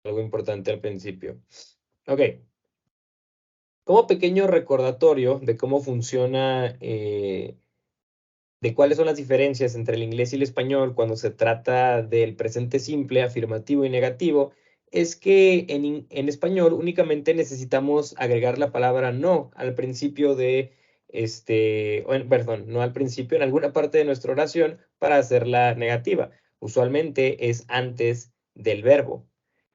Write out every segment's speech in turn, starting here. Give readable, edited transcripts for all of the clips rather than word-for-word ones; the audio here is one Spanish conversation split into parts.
algo importante al principio. Ok. Como pequeño recordatorio de cómo funciona, de cuáles son las diferencias entre el inglés y el español cuando se trata del presente simple, afirmativo y negativo, es que en español únicamente necesitamos agregar la palabra no al principio de, perdón, no al principio, en alguna parte de nuestra oración para hacerla negativa. Usualmente es antes del verbo,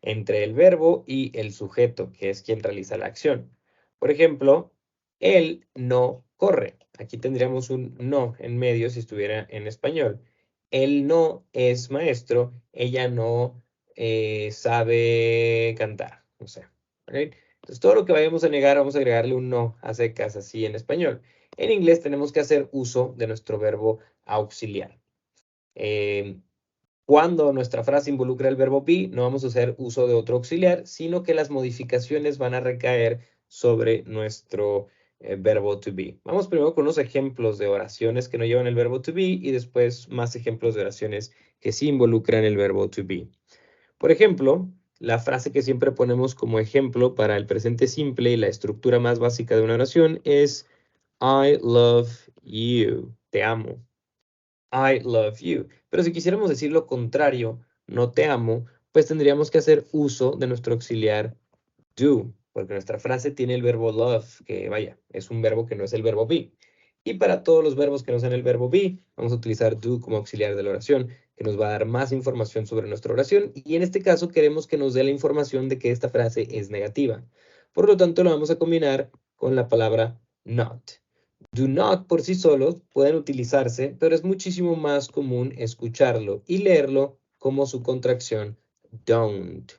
entre el verbo y el sujeto, que es quien realiza la acción. Por ejemplo, él no corre. Aquí tendríamos un no en medio si estuviera en español. Él no es maestro, ella no sabe cantar. No sé. ¿Ok? Entonces, todo lo que vayamos a negar, vamos a agregarle un no a secas, así en español. En inglés tenemos que hacer uso de nuestro verbo auxiliar. Cuando nuestra frase involucra el verbo be, no vamos a hacer uso de otro auxiliar, sino que las modificaciones van a recaer sobre nuestro verbo to be. Vamos primero con unos ejemplos de oraciones que no llevan el verbo to be y después más ejemplos de oraciones que sí involucran el verbo to be. Por ejemplo, la frase que siempre ponemos como ejemplo para el presente simple y la estructura más básica de una oración es I love you. Te amo. I love you. Pero si quisiéramos decir lo contrario, no te amo, pues tendríamos que hacer uso de nuestro auxiliar do, porque nuestra frase tiene el verbo love, que vaya, es un verbo que no es el verbo be. Y para todos los verbos que no sean el verbo be, vamos a utilizar do como auxiliar de la oración, que nos va a dar más información sobre nuestra oración. Y en este caso queremos que nos dé la información de que esta frase es negativa. Por lo tanto, lo vamos a combinar con la palabra not. Do not por sí solos pueden utilizarse, pero es muchísimo más común escucharlo y leerlo como su contracción don't.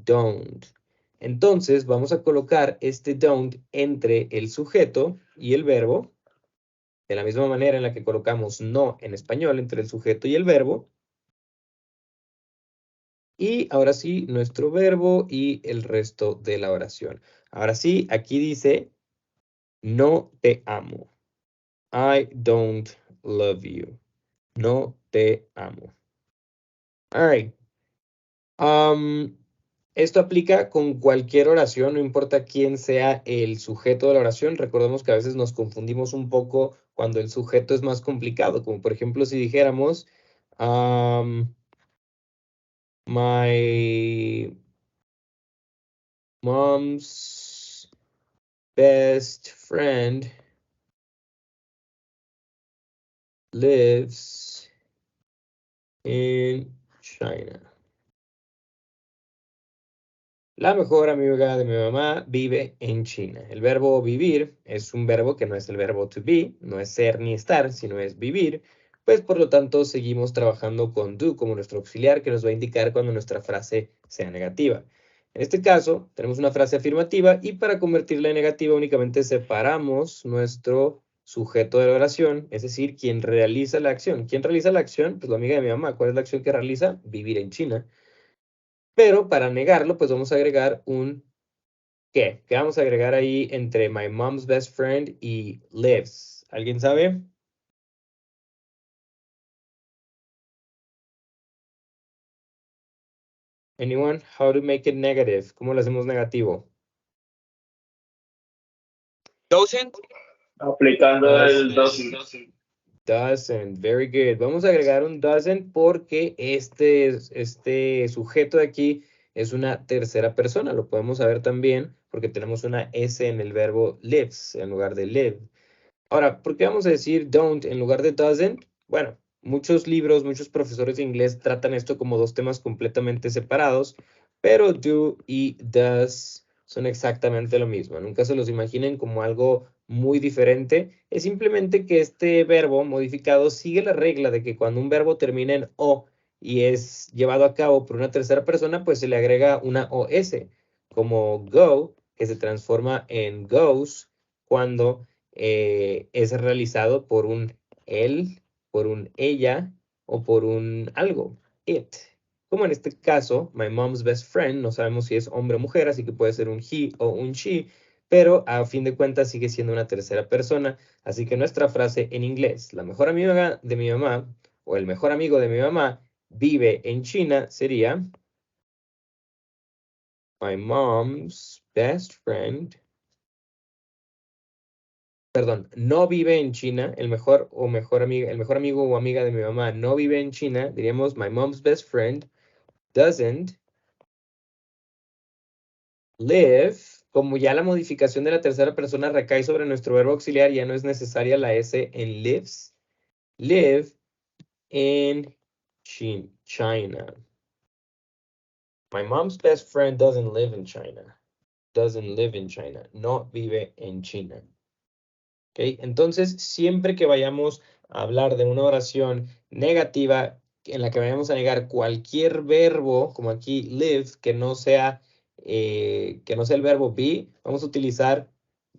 Don't. Entonces vamos a colocar este don't entre el sujeto y el verbo, de la misma manera en la que colocamos no en español entre el sujeto y el verbo. Y ahora sí, nuestro verbo y el resto de la oración. Ahora sí, aquí dice, no te amo. I don't love you. No te amo. All right. Esto aplica con cualquier oración, no importa quién sea el sujeto de la oración. Recordemos que a veces nos confundimos un poco cuando el sujeto es más complicado, como por ejemplo si dijéramos, my mom's best friend lives in China. La mejor amiga de mi mamá vive en China. El verbo vivir es un verbo que no es el verbo to be, no es ser ni estar, sino es vivir. Pues por lo tanto seguimos trabajando con do como nuestro auxiliar que nos va a indicar cuando nuestra frase sea negativa. En este caso tenemos una frase afirmativa y para convertirla en negativa únicamente separamos nuestro sujeto de la oración, es decir, quien realiza la acción. ¿Quién realiza la acción? Pues la amiga de mi mamá. ¿Cuál es la acción que realiza? Vivir en China. Pero para negarlo, pues vamos a agregar un ¿qué? ¿Qué vamos a agregar ahí entre my mom's best friend y lives? ¿Alguien sabe? Anyone? How to make it negative? ¿Cómo lo hacemos negativo? Doesn't. Aplicando el doesn't. Doesn't, very good. Vamos a agregar un doesn't porque este sujeto de aquí es una tercera persona. Lo podemos saber también porque tenemos una S en el verbo lives en lugar de live. Ahora, ¿por qué vamos a decir don't en lugar de doesn't? Bueno, muchos libros, muchos profesores de inglés tratan esto como dos temas completamente separados, pero do y does son exactamente lo mismo. Nunca se los imaginen como algo muy diferente. Es simplemente que este verbo modificado sigue la regla de que cuando un verbo termina en o y es llevado a cabo por una tercera persona, pues se le agrega una os, como go, que se transforma en goes cuando es realizado por un él, por un ella o por un algo, it. Como en este caso, my mom's best friend, no sabemos si es hombre o mujer, así que puede ser un he o un she, pero a fin de cuentas sigue siendo una tercera persona, así que nuestra frase en inglés, la mejor amiga de mi mamá o el mejor amigo de mi mamá vive en China, sería My mom's best friend. Perdón, no vive en China. El mejor amigo o amiga de mi mamá no vive en China. Diríamos, my mom's best friend doesn't live. Como ya la modificación de la tercera persona recae sobre nuestro verbo auxiliar, ya no es necesaria la S en lives. Live in China. My mom's best friend doesn't live in China. Doesn't live in China. No vive en China. ¿Ok? Entonces, siempre que vayamos a hablar de una oración negativa en la que vayamos a negar cualquier verbo, como aquí live, que no sea el verbo be, vamos a utilizar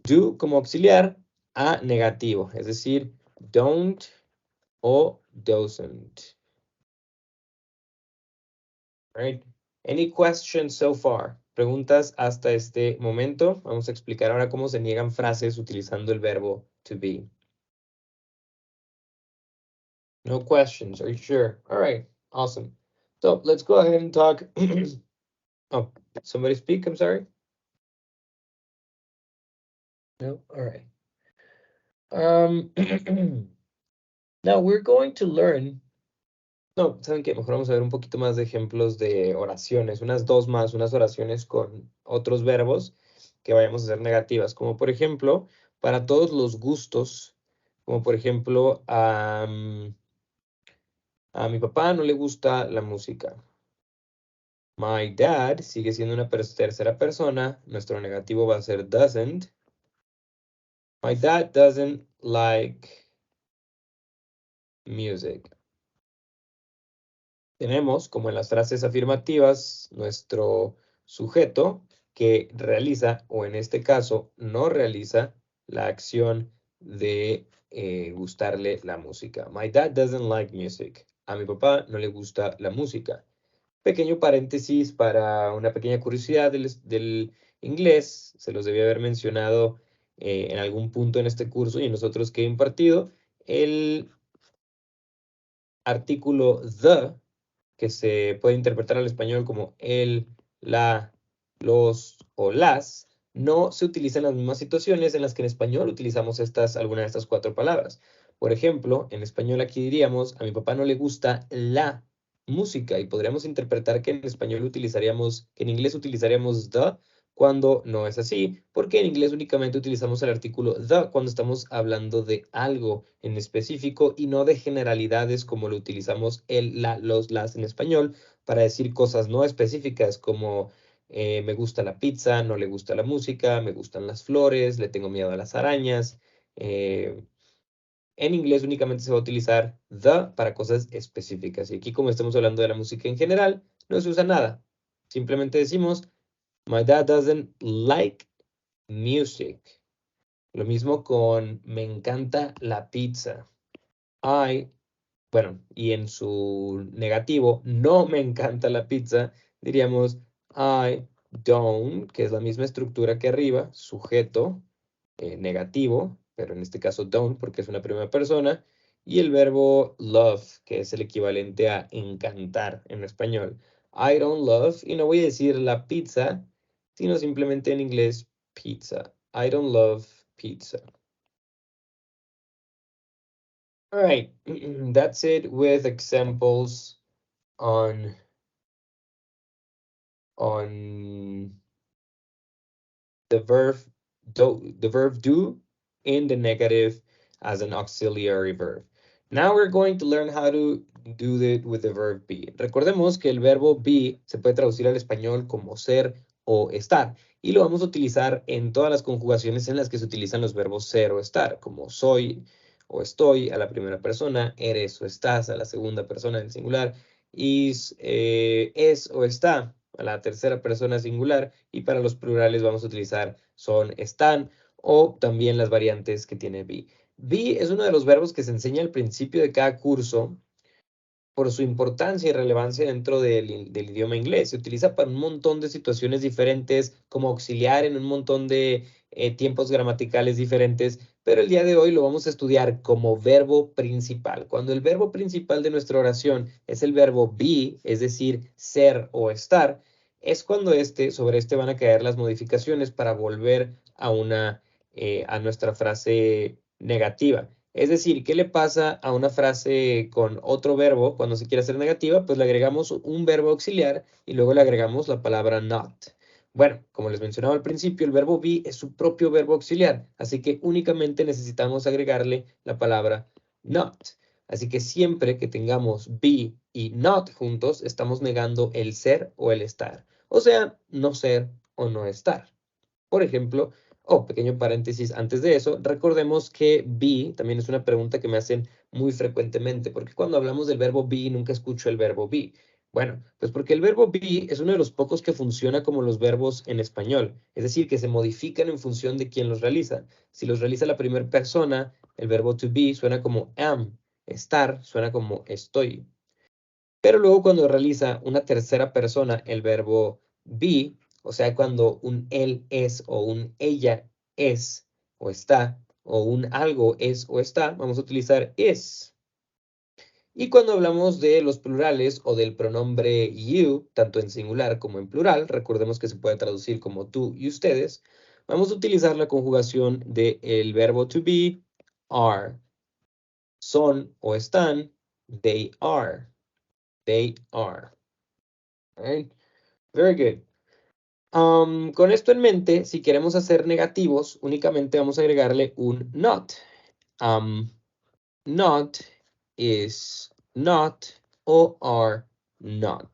do como auxiliar a negativo, es decir, don't o doesn't. Right? Any questions so far? Preguntas hasta este momento. Vamos a explicar ahora cómo se niegan frases utilizando el verbo to be. No questions, are you sure? All right, awesome. So let's go ahead and talk. Oh, somebody speak, I'm sorry. No, all right. Now we're going to learn. No, ¿saben qué? Mejor vamos a ver un poquito más de ejemplos de oraciones, unas dos más, unas oraciones con otros verbos que vayamos a hacer negativas, como por ejemplo, para todos los gustos, como por ejemplo, a mi papá no le gusta la música. My dad sigue siendo una tercera persona. Nuestro negativo va a ser doesn't. My dad doesn't like music. Tenemos, como en las frases afirmativas, nuestro sujeto que realiza, o en este caso, no realiza la acción de gustarle la música. My dad doesn't like music. A mi papá no le gusta la música. Pequeño paréntesis para una pequeña curiosidad del inglés. Se los debía haber mencionado en algún punto en este curso y en los otros que he impartido. El artículo the, que se puede interpretar al español como el, la, los o las, no se utiliza en las mismas situaciones en las que en español utilizamos alguna de estas cuatro palabras. Por ejemplo, en español aquí diríamos, a mi papá no le gusta la música y podríamos interpretar que en español que en inglés utilizaríamos the cuando no es así, porque en inglés únicamente utilizamos el artículo the cuando estamos hablando de algo en específico y no de generalidades como lo utilizamos el, la, los, las en español para decir cosas no específicas como me gusta la pizza, no le gusta la música, me gustan las flores, le tengo miedo a las arañas. En inglés únicamente se va a utilizar the para cosas específicas. Y aquí como estamos hablando de la música en general, no se usa nada. Simplemente decimos my dad doesn't like music. Lo mismo con me encanta la pizza. Bueno, y en su negativo, no me encanta la pizza, diríamos I don't, que es la misma estructura que arriba, sujeto negativo, pero en este caso don't porque es una primera persona, y el verbo love, que es el equivalente a encantar en español. I don't love, y no voy a decir la pizza, sino simplemente en inglés pizza. I don't love pizza. All right, that's it with examples on the verb do in the negative as an auxiliary verb. Now we're going to learn how to do it with the verb be. Recordemos que el verbo be se puede traducir al español como ser o estar y lo vamos a utilizar en todas las conjugaciones en las que se utilizan los verbos ser o estar, como soy o estoy a la primera persona, eres o estás a la segunda persona del singular, is, es o está a la tercera persona singular y para los plurales vamos a utilizar son, están o también las variantes que tiene be. Be es uno de los verbos que se enseña al principio de cada curso por su importancia y relevancia dentro del idioma inglés. Se utiliza para un montón de situaciones diferentes, como auxiliar en un montón de tiempos gramaticales diferentes, pero el día de hoy lo vamos a estudiar como verbo principal. Cuando el verbo principal de nuestra oración es el verbo be, es decir, ser o estar, es cuando sobre este van a caer las modificaciones para volver a nuestra frase negativa. Es decir, ¿qué le pasa a una frase con otro verbo cuando se quiere hacer negativa? Pues le agregamos un verbo auxiliar y luego le agregamos la palabra not. Bueno, como les mencionaba al principio, el verbo be es su propio verbo auxiliar, así que únicamente necesitamos agregarle la palabra not. Así que siempre que tengamos be y not juntos, estamos negando el ser o el estar. O sea, no ser o no estar. Por ejemplo, pequeño paréntesis antes de eso, recordemos que be también es una pregunta que me hacen muy frecuentemente, porque cuando hablamos del verbo be nunca escucho el verbo be. Bueno, pues porque el verbo be es uno de los pocos que funciona como los verbos en español, es decir, que se modifican en función de quién los realiza. Si los realiza la primera persona, el verbo to be suena como am, estar suena como estoy. Pero luego cuando realiza una tercera persona el verbo be, o sea, cuando un él es o un ella es o está, o un algo es o está, vamos a utilizar is. Y cuando hablamos de los plurales o del pronombre you, tanto en singular como en plural, recordemos que se puede traducir como tú y ustedes, vamos a utilizar la conjugación del verbo to be, are. Son o están, they are. They are. All right. Very good. Con esto en mente, si queremos hacer negativos, únicamente vamos a agregarle un not. Not is not o are not.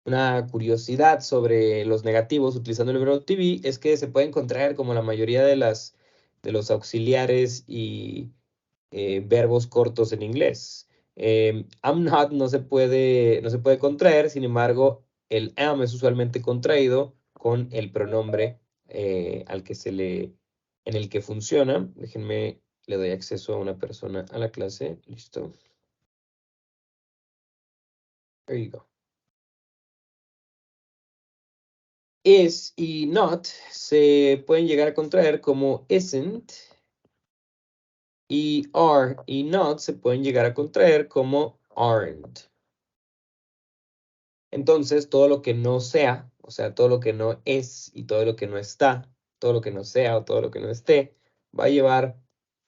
Una curiosidad sobre los negativos utilizando el verbo to be es que se pueden contraer como la mayoría de los auxiliares y verbos cortos en inglés. I'm not no se puede contraer, sin embargo, el am es usualmente contraído con el pronombre en el que funciona. Déjenme, le doy acceso a una persona a la clase. Listo. There you go. Is y not se pueden llegar a contraer como isn't. Y are y not se pueden llegar a contraer como aren't. Entonces, todo lo que no sea, o sea, todo lo que no es y todo lo que no está, todo lo que no sea o todo lo que no esté, va a llevar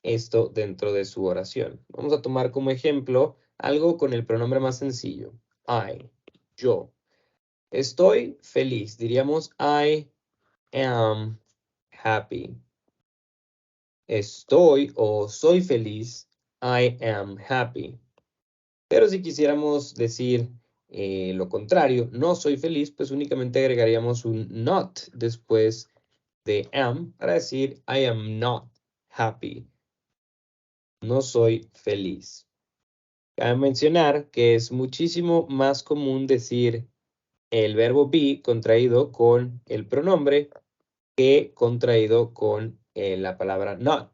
esto dentro de su oración. Vamos a tomar como ejemplo algo con el pronombre más sencillo. I, yo. Estoy feliz. Diríamos I am happy. Estoy o soy feliz. I am happy. Pero si quisiéramos decir lo contrario, no soy feliz, pues únicamente agregaríamos un not después de am para decir I am not happy. No soy feliz. Cabe mencionar que es muchísimo más común decir el verbo be contraído con el pronombre que contraído con la palabra not.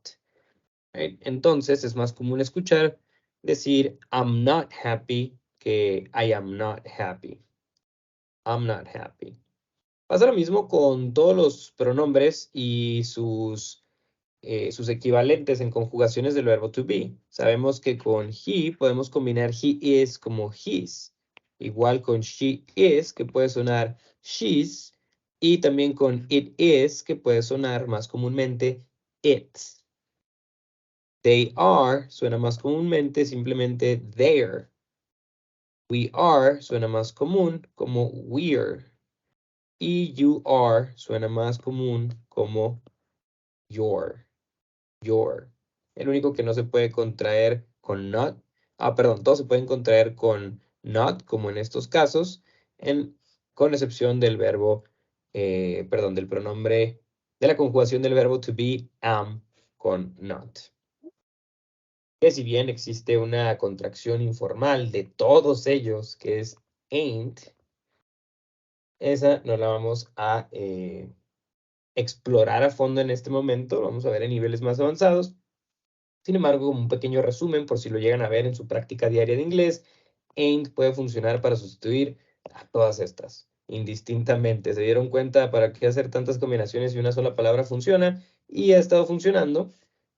Right? Entonces es más común escuchar decir I'm not happy que I am not happy. I'm not happy. Pasa lo mismo con todos los pronombres y sus equivalentes en conjugaciones del verbo to be. Sabemos que con he podemos combinar he is como his. Igual con she is, que puede sonar she's. Y también con it is, que puede sonar más comúnmente its. They are suena más comúnmente simplemente their. We are suena más común como we're. Y you are suena más común como your. Your. El único que no se puede contraer con not. Perdón, todos se pueden contraer con not, como en estos casos, con excepción del verbo, del pronombre, de la conjugación del verbo to be, am, con not. Que si bien existe una contracción informal de todos ellos, que es ain't, esa no la vamos a explorar a fondo en este momento, vamos a ver en niveles más avanzados. Sin embargo, como un pequeño resumen, por si lo llegan a ver en su práctica diaria de inglés, ain't puede funcionar para sustituir a todas estas, indistintamente. Se dieron cuenta para qué hacer tantas combinaciones y una sola palabra funciona, y ha estado funcionando.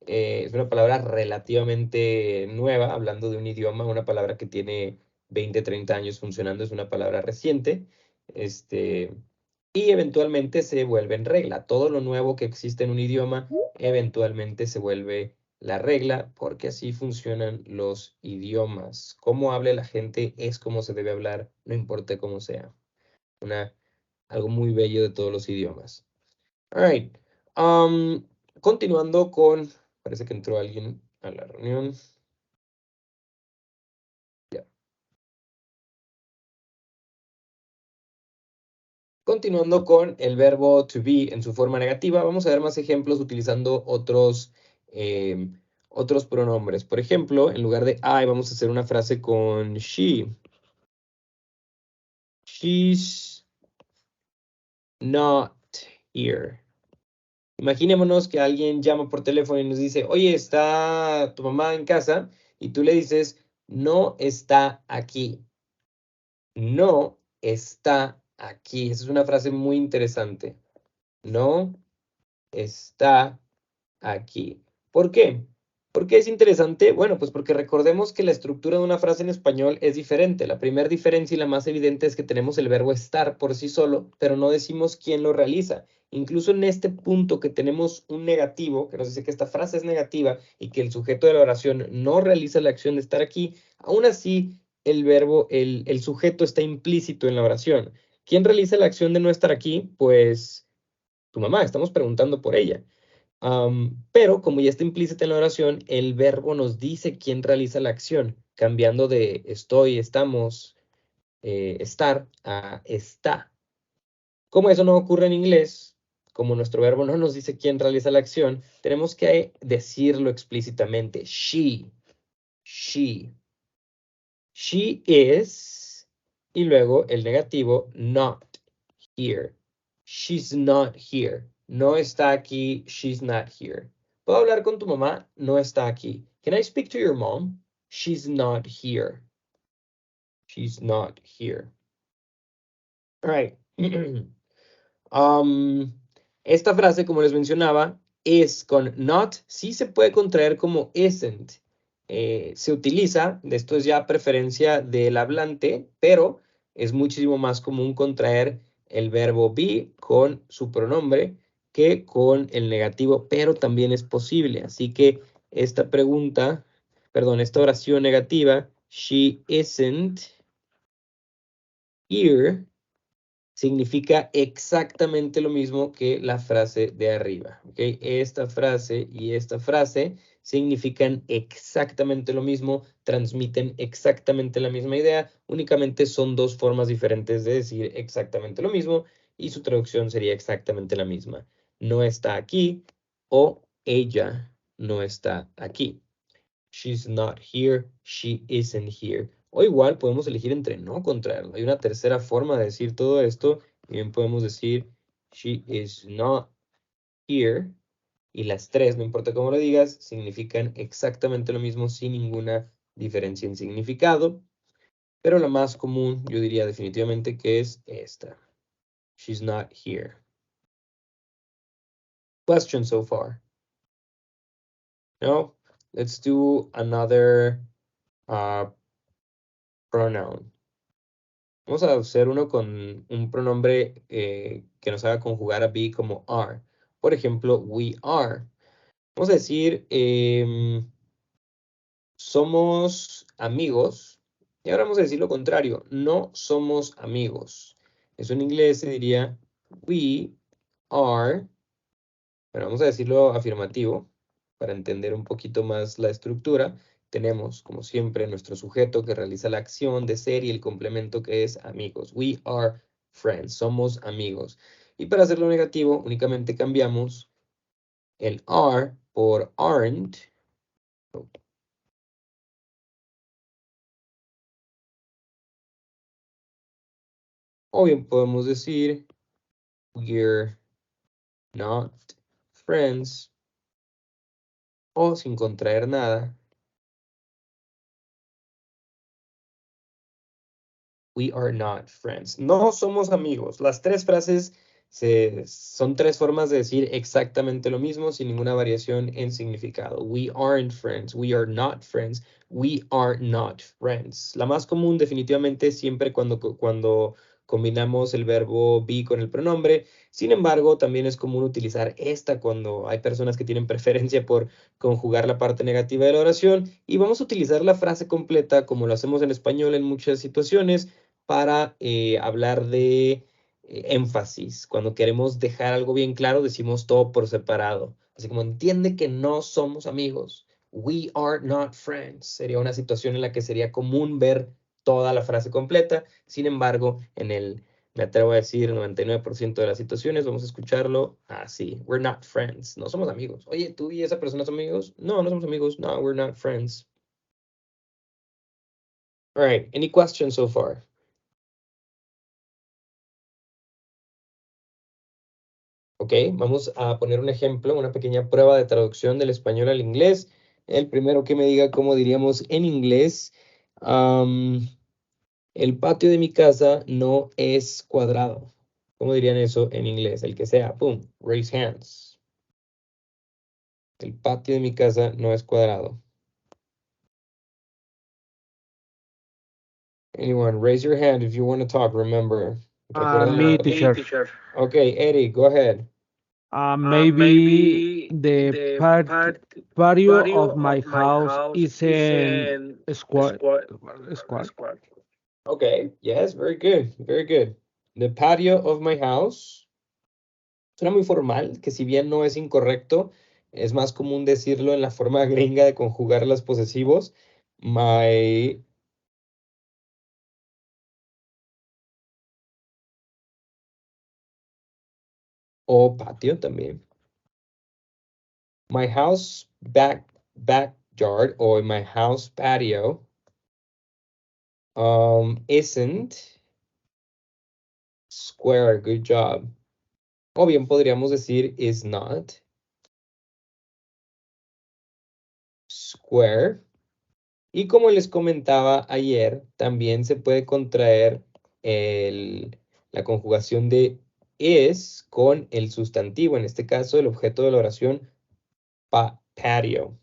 Es una palabra relativamente nueva, hablando de un idioma, una palabra que tiene 20, 30 años funcionando, es una palabra reciente. Y eventualmente se vuelve en regla. Todo lo nuevo que existe en un idioma eventualmente se vuelve la regla, porque así funcionan los idiomas. Cómo hable la gente es como se debe hablar, no importa cómo sea. Algo muy bello de todos los idiomas. All right. Continuando con, parece que entró alguien a la reunión. Ya. Continuando con el verbo to be en su forma negativa, vamos a ver más ejemplos utilizando otros pronombres. Por ejemplo, en lugar de I, vamos a hacer una frase con she. She's not here. Imaginémonos que alguien llama por teléfono y nos dice, oye, ¿está tu mamá en casa? Y tú le dices, no está aquí. No está aquí. Esa es una frase muy interesante. No está aquí. ¿Por qué? ¿Por qué es interesante? Bueno, pues porque recordemos que la estructura de una frase en español es diferente. La primera diferencia y la más evidente es que tenemos el verbo estar por sí solo, pero no decimos quién lo realiza. Incluso en este punto que tenemos un negativo, que nos dice que esta frase es negativa y que el sujeto de la oración no realiza la acción de estar aquí, aún así el sujeto está implícito en la oración. ¿Quién realiza la acción de no estar aquí? Pues tu mamá, estamos preguntando por ella. Pero como ya está implícita en la oración, el verbo nos dice quién realiza la acción, cambiando de estoy, estamos, estar a está. Como eso no ocurre en inglés, como nuestro verbo no nos dice quién realiza la acción, tenemos que decirlo explícitamente. She is, y luego el negativo, not here. She's not here. No está aquí. She's not here. ¿Puedo hablar con tu mamá? No está aquí. Can I speak to your mom? She's not here. She's not here. All right. Esta frase, como les mencionaba, es con not, sí se puede contraer como isn't. Se utiliza, esto es ya preferencia del hablante, pero es muchísimo más común contraer el verbo be con su pronombre que con el negativo, pero también es posible. Así que esta oración negativa, she isn't here, significa exactamente lo mismo que la frase de arriba. ¿Okay? Esta frase y esta frase significan exactamente lo mismo, transmiten exactamente la misma idea, únicamente son dos formas diferentes de decir exactamente lo mismo y su traducción sería exactamente la misma. No está aquí o ella no está aquí. She's not here, she isn't here. O igual podemos elegir entre no contraerlo. Hay una tercera forma de decir todo esto. Bien podemos decir she is not here. Y las tres, no importa cómo lo digas, significan exactamente lo mismo sin ninguna diferencia en significado. Pero la más común, yo diría definitivamente que es esta. She's not here. Question so far? No? Let's do another pronoun. Vamos a hacer uno con un pronombre que nos haga conjugar a be como are. Por ejemplo, we are. Vamos a decir, somos amigos. Y ahora vamos a decir lo contrario, no somos amigos. Eso en inglés se diría, we are. Bueno, vamos a decirlo afirmativo para entender un poquito más la estructura. Tenemos, como siempre, nuestro sujeto que realiza la acción de ser y el complemento que es amigos. We are friends. Somos amigos. Y para hacerlo negativo, únicamente cambiamos el are por aren't. O bien podemos decir, we're not friends. O sin contraer nada, we are not friends. No somos amigos. Las tres frases son tres formas de decir exactamente lo mismo sin ninguna variación en significado. We aren't friends. We are not friends. We are not friends. La más común definitivamente siempre cuando combinamos el verbo be con el pronombre. Sin embargo, también es común utilizar esta cuando hay personas que tienen preferencia por conjugar la parte negativa de la oración. Y vamos a utilizar la frase completa, como lo hacemos en español en muchas situaciones, para hablar de énfasis. Cuando queremos dejar algo bien claro, decimos todo por separado. Así como entiende que no somos amigos. We are not friends. Sería una situación en la que sería común ver toda la frase completa. Sin embargo, me atrevo a decir, 99% de las situaciones, vamos a escucharlo así. We're not friends. No somos amigos. Oye, ¿tú y esa persona son amigos? No, no somos amigos. No, we're not friends. All right. Any questions so far? Ok, vamos a poner un ejemplo, una pequeña prueba de traducción del español al inglés. El primero que me diga cómo diríamos en inglés. El patio de mi casa no es cuadrado. ¿Cómo dirían eso en inglés? El que sea, pum, raise hands. El patio de mi casa no es cuadrado. Anyone, raise your hand if you want to talk, remember. Me, teacher. Okay, Eddie, go ahead. Maybe the patio of my house is in square. Okay, yes, very good, very good. The patio of my house. Suena muy formal, que si bien no es incorrecto, es más común decirlo en la forma gringa de conjugar los posesivos. My o patio también. My house backyard or my house patio isn't square. Good job. O bien podríamos decir is not square. Y como les comentaba ayer, también se puede contraer la conjugación de is con el sustantivo, en este caso el objeto de la oración patio.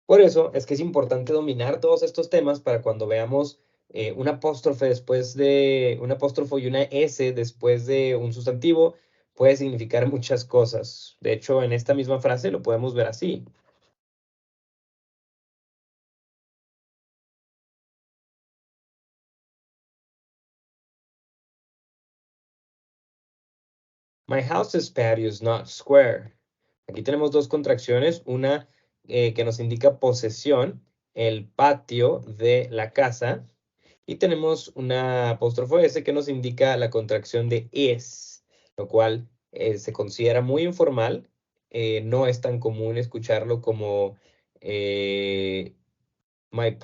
Por eso es que es importante dominar todos estos temas para cuando veamos un apóstrofe después de un apóstrofo y una S después de un sustantivo, puede significar muchas cosas. De hecho, en esta misma frase lo podemos ver así. My house's patio is not square. Aquí tenemos dos contracciones, una que nos indica posesión, el patio de la casa, y tenemos una apóstrofo S que nos indica la contracción de is, lo cual se considera muy informal. No es tan común escucharlo como my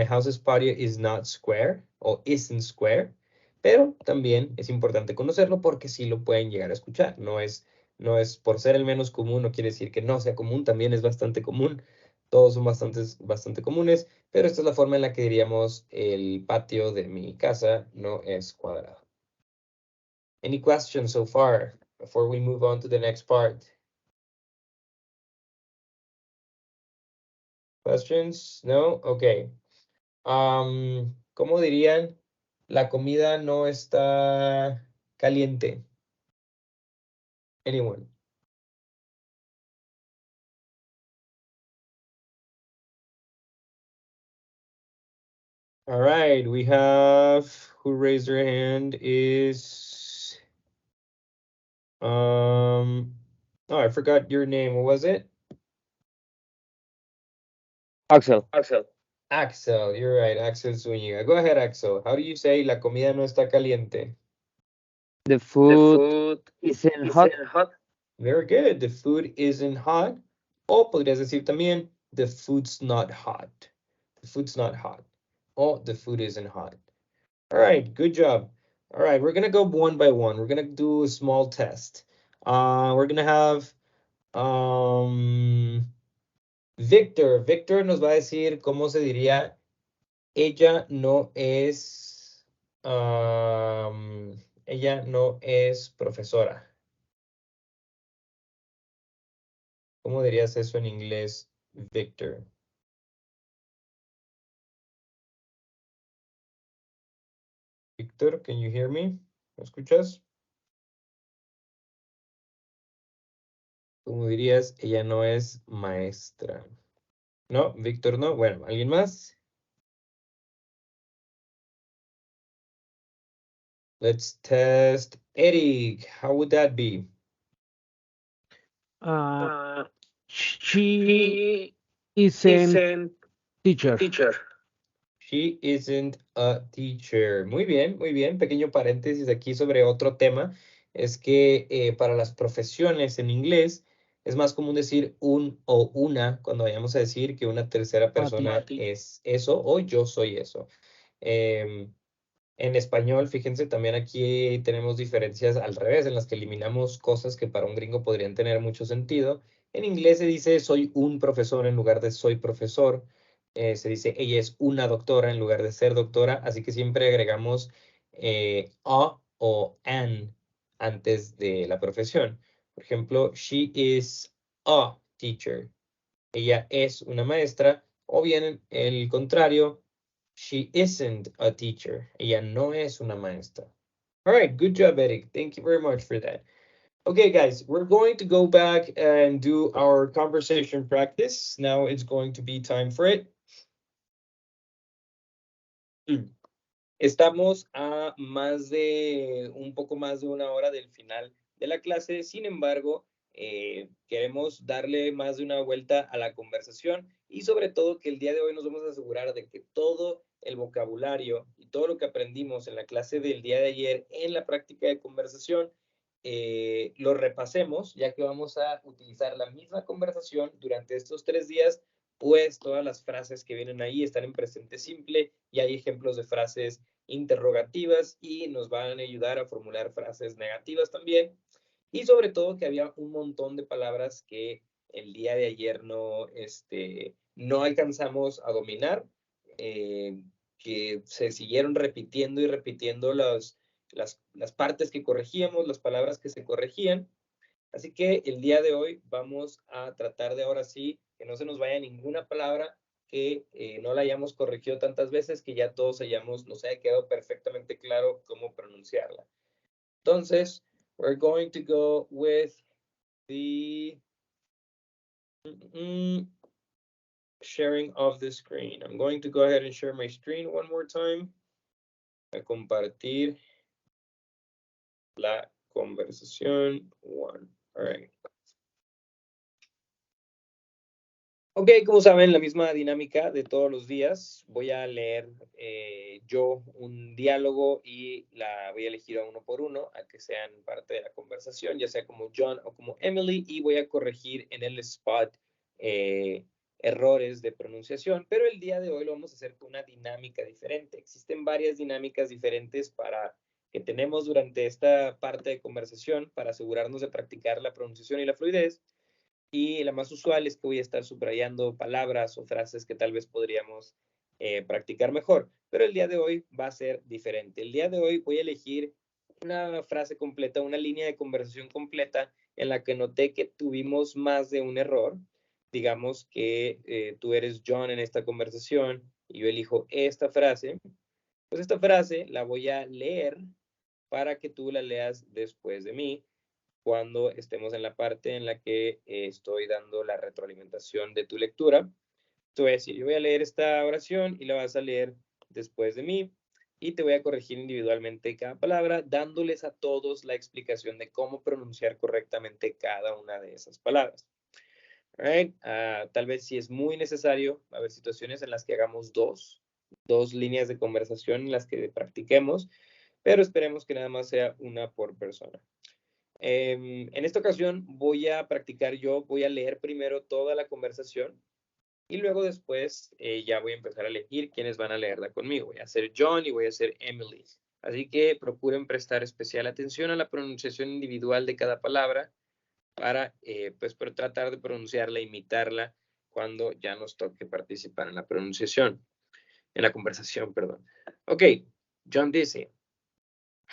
house's patio is not square o isn't square, pero también es importante conocerlo porque sí lo pueden llegar a escuchar. No es por ser el menos común, no quiere decir que no sea común, también es bastante común. Todos son bastante comunes, pero esta es la forma en la que diríamos el patio de mi casa no es cuadrado. Any questions so far before we move on to the next part? Questions? No? Okay. ¿Cómo dirían? La comida no está caliente. Anyone? All right, we have who raised their hand is oh, I forgot your name. What was it? Axel. Axel, you're right, Axel Zúñiga. Go ahead, Axel. How do you say la comida no está caliente? The food isn't hot. Very good. The food isn't hot. O podrías decir también, the food's not hot. The food's not hot. O the food isn't hot. All right, good job. All right, we're gonna go one by one. We're gonna do a small test. We're gonna have Victor. Victor nos va a decir cómo se diría ella no es profesora. ¿Cómo dirías eso en inglés, Victor? Víctor, can you hear me? ¿Me escuchas? Como dirías, ella no es maestra. No, Víctor no. Bueno, ¿alguien más? Let's test Eric. How would that be? She isn't teacher. She isn't a teacher. Muy bien, muy bien. Pequeño paréntesis aquí sobre otro tema. Es que para las profesiones en inglés es más común decir un o una cuando vayamos a decir que una tercera persona es eso o yo soy eso. En español, fíjense, también aquí tenemos diferencias al revés, en las que eliminamos cosas que para un gringo podrían tener mucho sentido. En inglés se dice soy un profesor en lugar de soy profesor. Se dice ella es una doctora en lugar de ser doctora. Así que siempre agregamos a o an antes de la profesión. Por ejemplo, she is a teacher. Ella es una maestra. O bien el contrario, she isn't a teacher. Ella no es una maestra. All right, good job, Eric. Thank you very much for that. Okay, guys, we're going to go back and do our conversation practice. Now it's going to be time for it. Estamos a un poco más de una hora del final de la clase. Sin embargo, queremos darle más de una vuelta a la conversación y sobre todo que el día de hoy nos vamos a asegurar de que todo el vocabulario y todo lo que aprendimos en la clase del día de ayer en la práctica de conversación lo repasemos, ya que vamos a utilizar la misma conversación durante estos 3 días, pues todas las frases que vienen ahí están en presente simple y hay ejemplos de frases interrogativas y nos van a ayudar a formular frases negativas también. Y sobre todo que había un montón de palabras que el día de ayer no alcanzamos a dominar, que se siguieron repitiendo y repitiendo las partes que corregíamos, las palabras que se corregían. Así que el día de hoy vamos a tratar de ahora sí que no se nos vaya ninguna palabra que no la hayamos corregido tantas veces que ya todos nos haya quedado perfectamente claro cómo pronunciarla. Entonces, we're going to go with the sharing of the screen. I'm going to go ahead and share my screen one more time. A compartir la conversación. All right. Ok, como saben, la misma dinámica de todos los días. Voy a leer yo un diálogo y la voy a elegir a uno por uno, a que sean parte de la conversación, ya sea como John o como Emily, y voy a corregir en el spot errores de pronunciación, pero el día de hoy lo vamos a hacer con una dinámica diferente. Existen varias dinámicas diferentes que tenemos durante esta parte de conversación para asegurarnos de practicar la pronunciación y la fluidez. Y la más usual es que voy a estar subrayando palabras o frases que tal vez podríamos practicar mejor. Pero el día de hoy va a ser diferente. El día de hoy voy a elegir una frase completa, una línea de conversación completa en la que noté que tuvimos más de un error. Digamos que tú eres John en esta conversación y yo elijo esta frase. Pues esta frase la voy a leer para que tú la leas después de mí, cuando estemos en la parte en la que estoy dando la retroalimentación de tu lectura. Te voy a decir, yo voy a leer esta oración y la vas a leer después de mí y te voy a corregir individualmente cada palabra, dándoles a todos la explicación de cómo pronunciar correctamente cada una de esas palabras. Right? Tal vez si es muy necesario, va a haber situaciones en las que hagamos dos líneas de conversación en las que practiquemos, pero esperemos que nada más sea una por persona. En esta ocasión voy a practicar voy a leer primero toda la conversación y luego después ya voy a empezar a elegir quiénes van a leerla conmigo. Voy a hacer John y voy a hacer Emily. Así que procuren prestar especial atención a la pronunciación individual de cada palabra para tratar de pronunciarla, imitarla cuando ya nos toque participar en la conversación, perdón. Ok, John dice,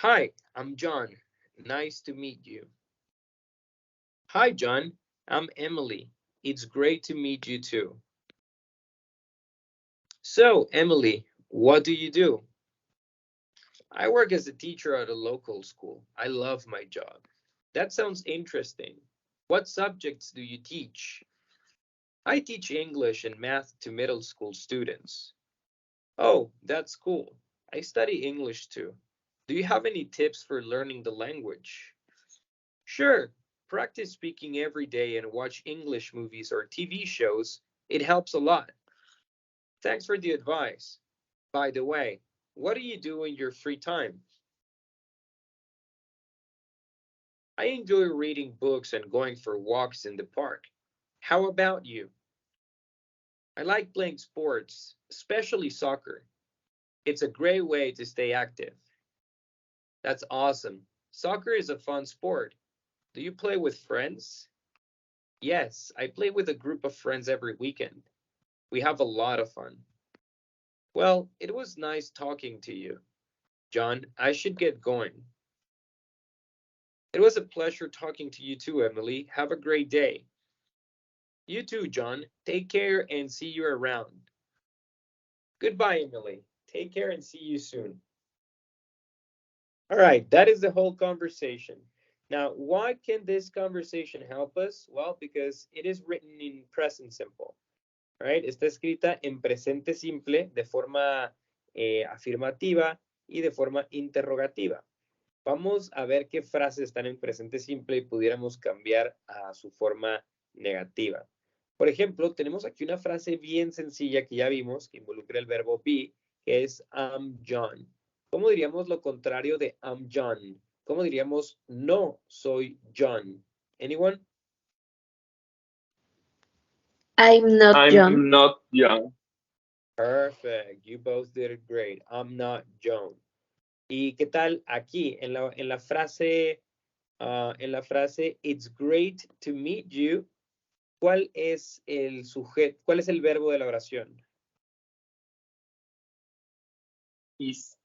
"Hi, I'm John. Nice to meet you." "Hi, John. I'm Emily. It's great to meet you too." "So, Emily, what do you do?" I work as a teacher at a local school. I love my job. That sounds interesting. What subjects do you teach? I teach English and math to middle school students. Oh, that's cool. I study English too. Do you have any tips for learning the language? Sure. Practice speaking every day and watch English movies or TV shows. It helps a lot. Thanks for the advice. By the way, what do you do in your free time? I enjoy reading books and going for walks in the park. How about you? I like playing sports, especially soccer. It's a great way to stay active. That's awesome. Soccer is a fun sport. Do you play with friends? Yes, I play with a group of friends every weekend. We have a lot of fun. Well, it was nice talking to you. John, I should get going. It was a pleasure talking to you too, Emily. Have a great day. You too, John. Take care and see you around. Goodbye, Emily. Take care and see you soon. All right, that is the whole conversation. Now, why can this conversation help us? Well, because it is written in present simple. All right, está escrita en presente simple de forma afirmativa y de forma interrogativa. Vamos a ver qué frases están en presente simple y pudiéramos cambiar a su forma negativa. Por ejemplo, tenemos aquí una frase bien sencilla que ya vimos, que involucra el verbo be, que es I'm John. ¿Cómo diríamos lo contrario de I'm John? ¿Cómo diríamos no soy John? Anyone? I'm not I'm John. not young. Perfect. You both did it great. I'm not John. ¿Y qué tal aquí en la frase It's great to meet you? ¿Cuál es el sujeto? ¿Cuál es el verbo de la oración? Is.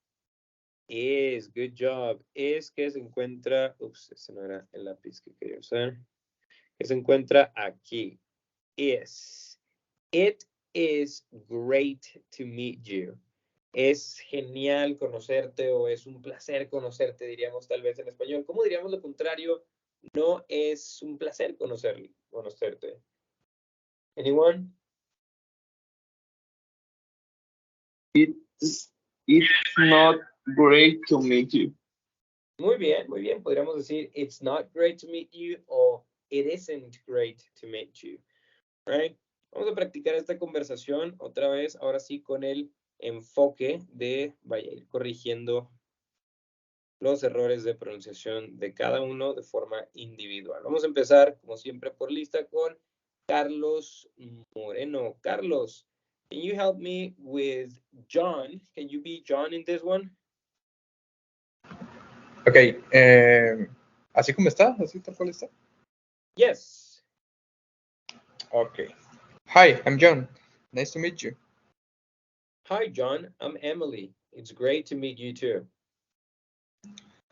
Is, good job. Es que se encuentra, ese no era el lápiz que quería usar, que se encuentra aquí. Is. It is great to meet you. Es genial conocerte o es un placer conocerte, diríamos tal vez en español. ¿Cómo diríamos lo contrario? No es un placer conocerte. Anyone? It's not great to meet you. Muy bien, muy bien. Podríamos decir, it's not great to meet you o it isn't great to meet you. Right? Vamos a practicar esta conversación otra vez, ahora sí con el enfoque de, vaya, ir corrigiendo los errores de pronunciación de cada uno de forma individual. Vamos a empezar, como siempre, por lista con Carlos Moreno. Carlos, can you help me with John? Can you be John in this one? Ok, ¿así como está? ¿Así tal cual está? Yes. Ok. Hi, I'm John. Nice to meet you. Hi, John. I'm Emily. It's great to meet you too.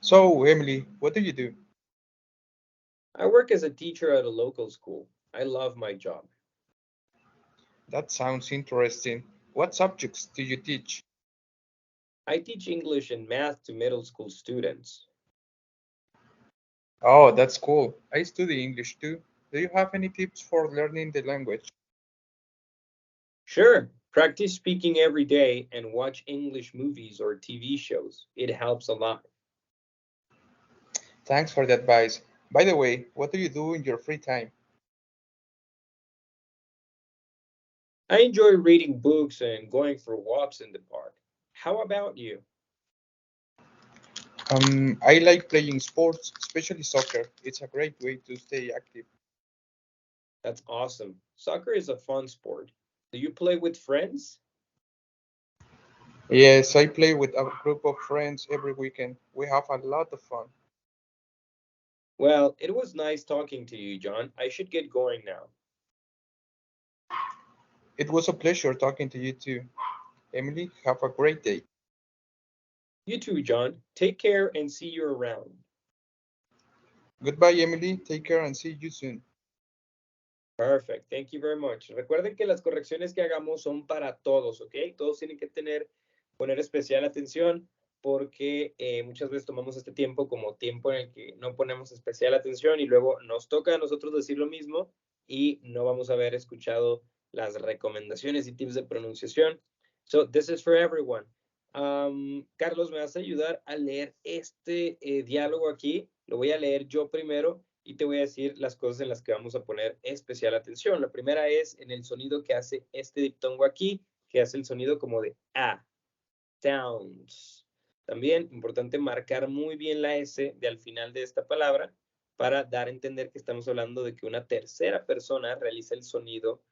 So, Emily, what do you do? I work as a teacher at a local school. I love my job. That sounds interesting. What subjects do you teach? I teach English and math to middle school students. Oh, that's cool. I study English too. Do you have any tips for learning the language? Sure. Practice speaking every day and watch English movies or TV shows. It helps a lot. Thanks for the advice. By the way, what do you do in your free time? I enjoy reading books and going for walks in the park. How about you? I like playing sports, especially soccer. It's a great way to stay active. That's awesome. Soccer is a fun sport. Do you play with friends? Yes, I play with a group of friends every weekend. We have a lot of fun. Well, it was nice talking to you, John. I should get going now. It was a pleasure talking to you too. Emily, have a great day. You too, John. Take care and see you around. Goodbye, Emily. Take care and see you soon. Perfect. Thank you very much. Recuerden que las correcciones que hagamos son para todos, ¿ok? Todos tienen que poner especial atención porque muchas veces tomamos este tiempo como tiempo en el que no ponemos especial atención y luego nos toca a nosotros decir lo mismo y no vamos a haber escuchado las recomendaciones y tips de pronunciación. So, this is for everyone. Carlos, ¿me vas a ayudar a leer este diálogo aquí? Lo voy a leer yo primero y te voy a decir las cosas en las que vamos a poner especial atención. La primera es en el sonido que hace este diptongo aquí, que hace el sonido como de A. Sounds. También importante marcar muy bien la S de al final de esta palabra para dar a entender que estamos hablando de que una tercera persona realiza el sonido,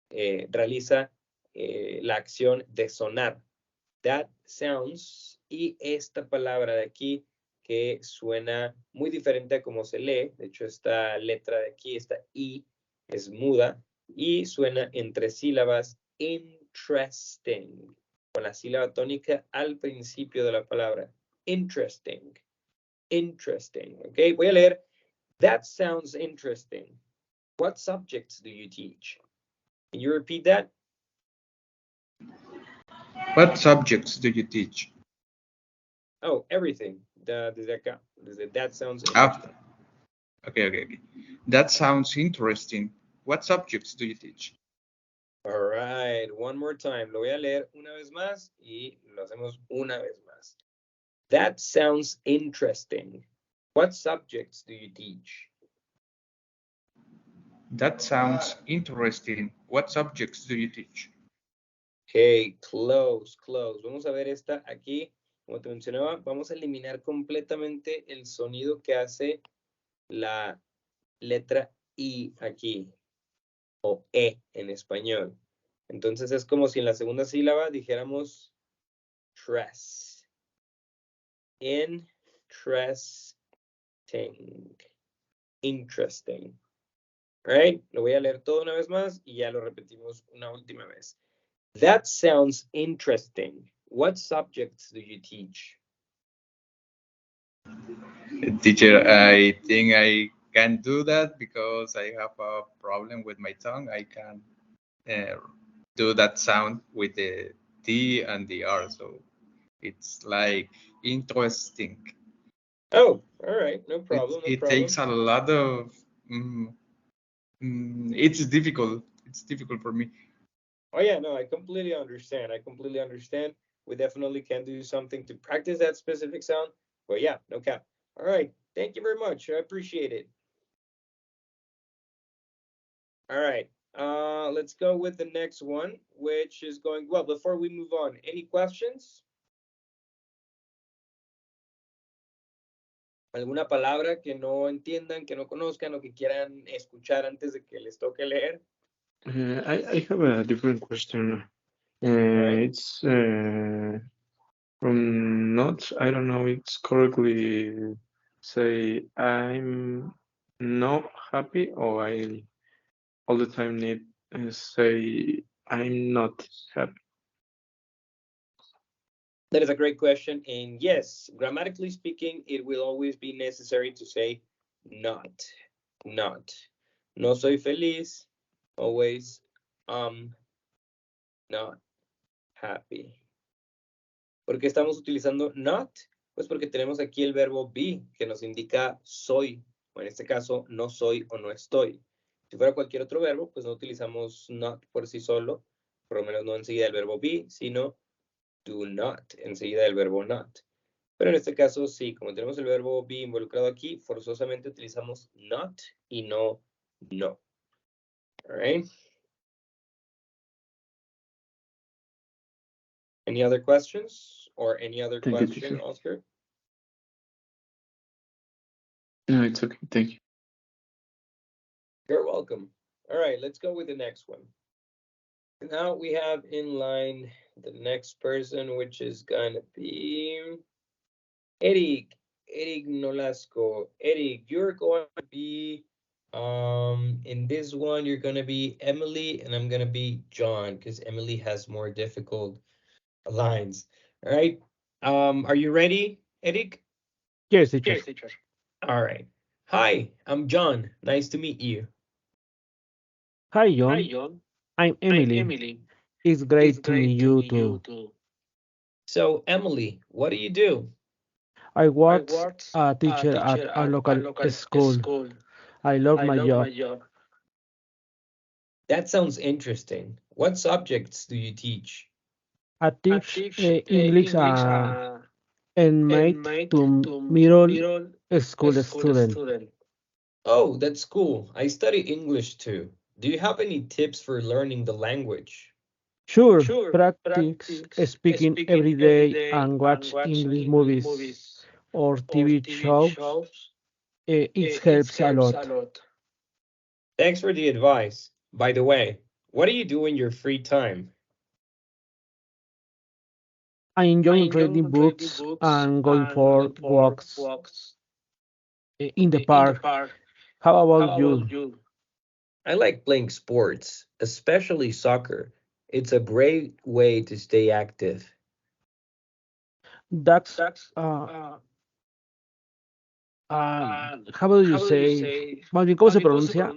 realiza la acción de sonar. That sounds. Y esta palabra de aquí que suena muy diferente a cómo se lee. De hecho, esta letra de aquí, esta I, es muda y suena entre sílabas interesting, con la sílaba tónica al principio de la palabra. Interesting. Interesting. Ok, voy a leer. That sounds interesting. What subjects do you teach? Can you repeat that? What subjects do you teach? Oh, everything. Desde acá. Desde that sounds interesting. Okay. That sounds interesting. What subjects do you teach? All right. One more time. Lo voy a leer una vez más y lo hacemos una vez más. That sounds interesting. What subjects do you teach? That sounds interesting. What subjects do you teach? Okay, close. Vamos a ver esta aquí. Como te mencionaba, vamos a eliminar completamente el sonido que hace la letra I aquí, o E en español. Entonces es como si en la segunda sílaba dijéramos tress. Interesting. All right, lo voy a leer todo una vez más y ya lo repetimos una última vez. That sounds interesting. What subjects do you teach? Teacher, I think I can't do that because I have a problem with my tongue. I can't do that sound with the T and the R, so it's like interesting. Oh, all right, no problem. It takes a lot of. It's difficult. It's difficult for me. Oh yeah, no, I completely understand. We definitely can do something to practice that specific sound. But yeah, no cap. All right, thank you very much. I appreciate it. All right, let's go with the next one, which is going, well, before we move on, any questions? ¿Alguna palabra que no entiendan, que no conozcan o que quieran escuchar antes de que les toque leer? I have a different question. Right. It's from not, I don't know, it's correctly say I'm not happy, or I all the time need say I'm not happy. That is a great question. And yes, grammatically speaking, it will always be necessary to say not. No soy feliz. Always not happy. ¿Por qué estamos utilizando not? Pues porque tenemos aquí el verbo be, que nos indica soy, o en este caso, no soy o no estoy. Si fuera cualquier otro verbo, pues no utilizamos not por sí solo, por lo menos no enseguida del verbo be, sino do not, enseguida del verbo not. Pero en este caso, sí, como tenemos el verbo be involucrado aquí, forzosamente utilizamos not y no. All right. Any other questions or any other question, Oscar? No, it's okay. Thank you. You're welcome. All right, let's go with the next one. Now we have in line the next person, which is gonna be Eric Nolasco. Eric, you're going to be in this one, you're gonna be Emily, and I'm gonna be John, because Emily has more difficult lines. All right. Are you ready, Eric? Yes, teacher. Yes, teacher. All right. Hi, I'm John. Nice to meet you. Hi, John. I'm Emily. It's great to meet you too. So, Emily, what do you do? I work a teacher at a local school. I love my job. That sounds interesting. What subjects do you teach? I teach English and mate to middle school student. Oh, that's cool. I study English too. Do you have any tips for learning the language? Sure, practice speaking every day and watch English movies or TV shows. It helps a lot. Thanks for the advice. By the way, what do you do in your free time? I enjoy reading books and going for walks in the park. How about you? I like playing sports, especially soccer. It's a great way to stay active. That's how do you say? Más bien, ¿cómo se pronuncia?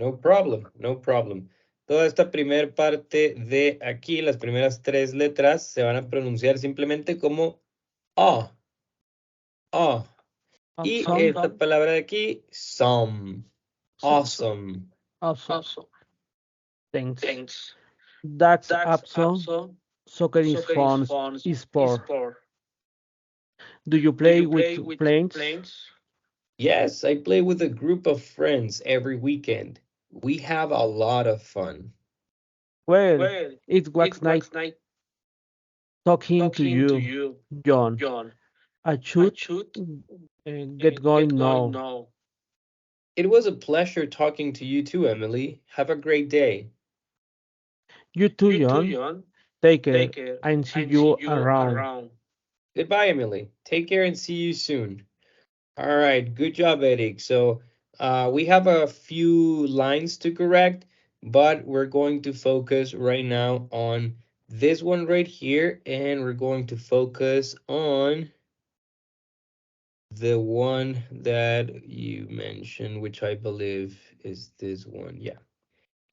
No problem, no problem. Toda esta primer parte de aquí, las primeras tres letras, se van a pronunciar simplemente como ah, ah. Y esta palabra de aquí, some, awesome. Awesome. Thanks. That's awesome. Soccer is fun. Sport. Do you play with planes? Yes, I play with a group of friends every weekend. We have a lot of fun. Well, it was nice talking to you, John. I should get going now. It was a pleasure talking to you too, Emily. Have a great day. You too, John. Take care and see you around. Goodbye, Emily. Take care and see you soon. All right, good job, Eric. So we have a few lines to correct, but we're going to focus right now on this one right here, and we're going to focus on the one that you mentioned, which I believe is this one. Yeah,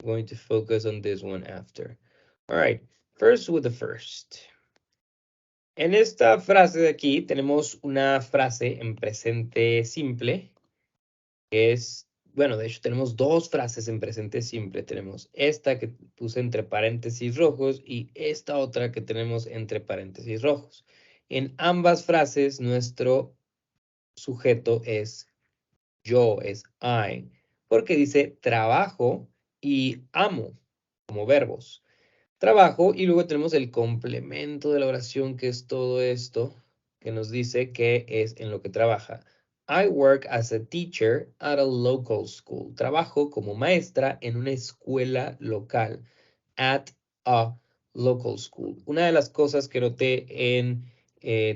I'm going to focus on this one after. All right, first with the first. En esta frase de aquí tenemos una frase en presente simple, que es, bueno, de hecho tenemos dos frases en presente simple. Tenemos esta que puse entre paréntesis rojos y esta otra que tenemos entre paréntesis rojos. En ambas frases nuestro sujeto es yo, es I, porque dice trabajo y amo como verbos. Trabajo y luego tenemos el complemento de la oración, que es todo esto que nos dice que es en lo que trabaja. I work as a teacher at a local school. Trabajo como maestra en una escuela local. At a local school. Una de las cosas que noté en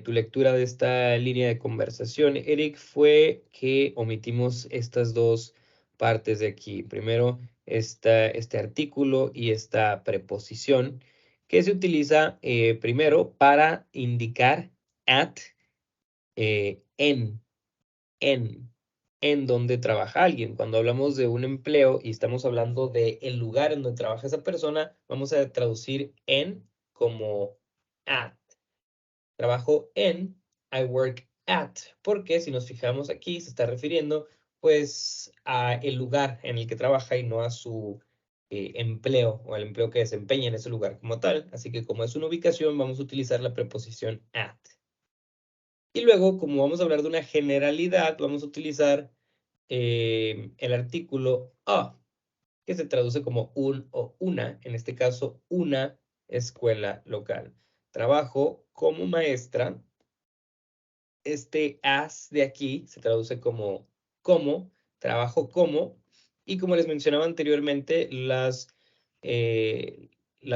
tu lectura de esta línea de conversación, Eric, fue que omitimos estas dos partes de aquí. Primero, este artículo y esta preposición que se utiliza primero para indicar at, en donde trabaja alguien. Cuando hablamos de un empleo y estamos hablando de el lugar en donde trabaja esa persona, vamos a traducir en como at. Trabajo en, I work at, porque si nos fijamos aquí se está refiriendo pues a el lugar en el que trabaja y no a su empleo o al empleo que desempeña en ese lugar como tal. Así que como es una ubicación vamos a utilizar la preposición at. Y luego, como vamos a hablar de una generalidad, vamos a utilizar el artículo a, que se traduce como un o una, en este caso, una escuela local. Trabajo como maestra. Este as de aquí se traduce como trabajo como, y como les mencionaba anteriormente, las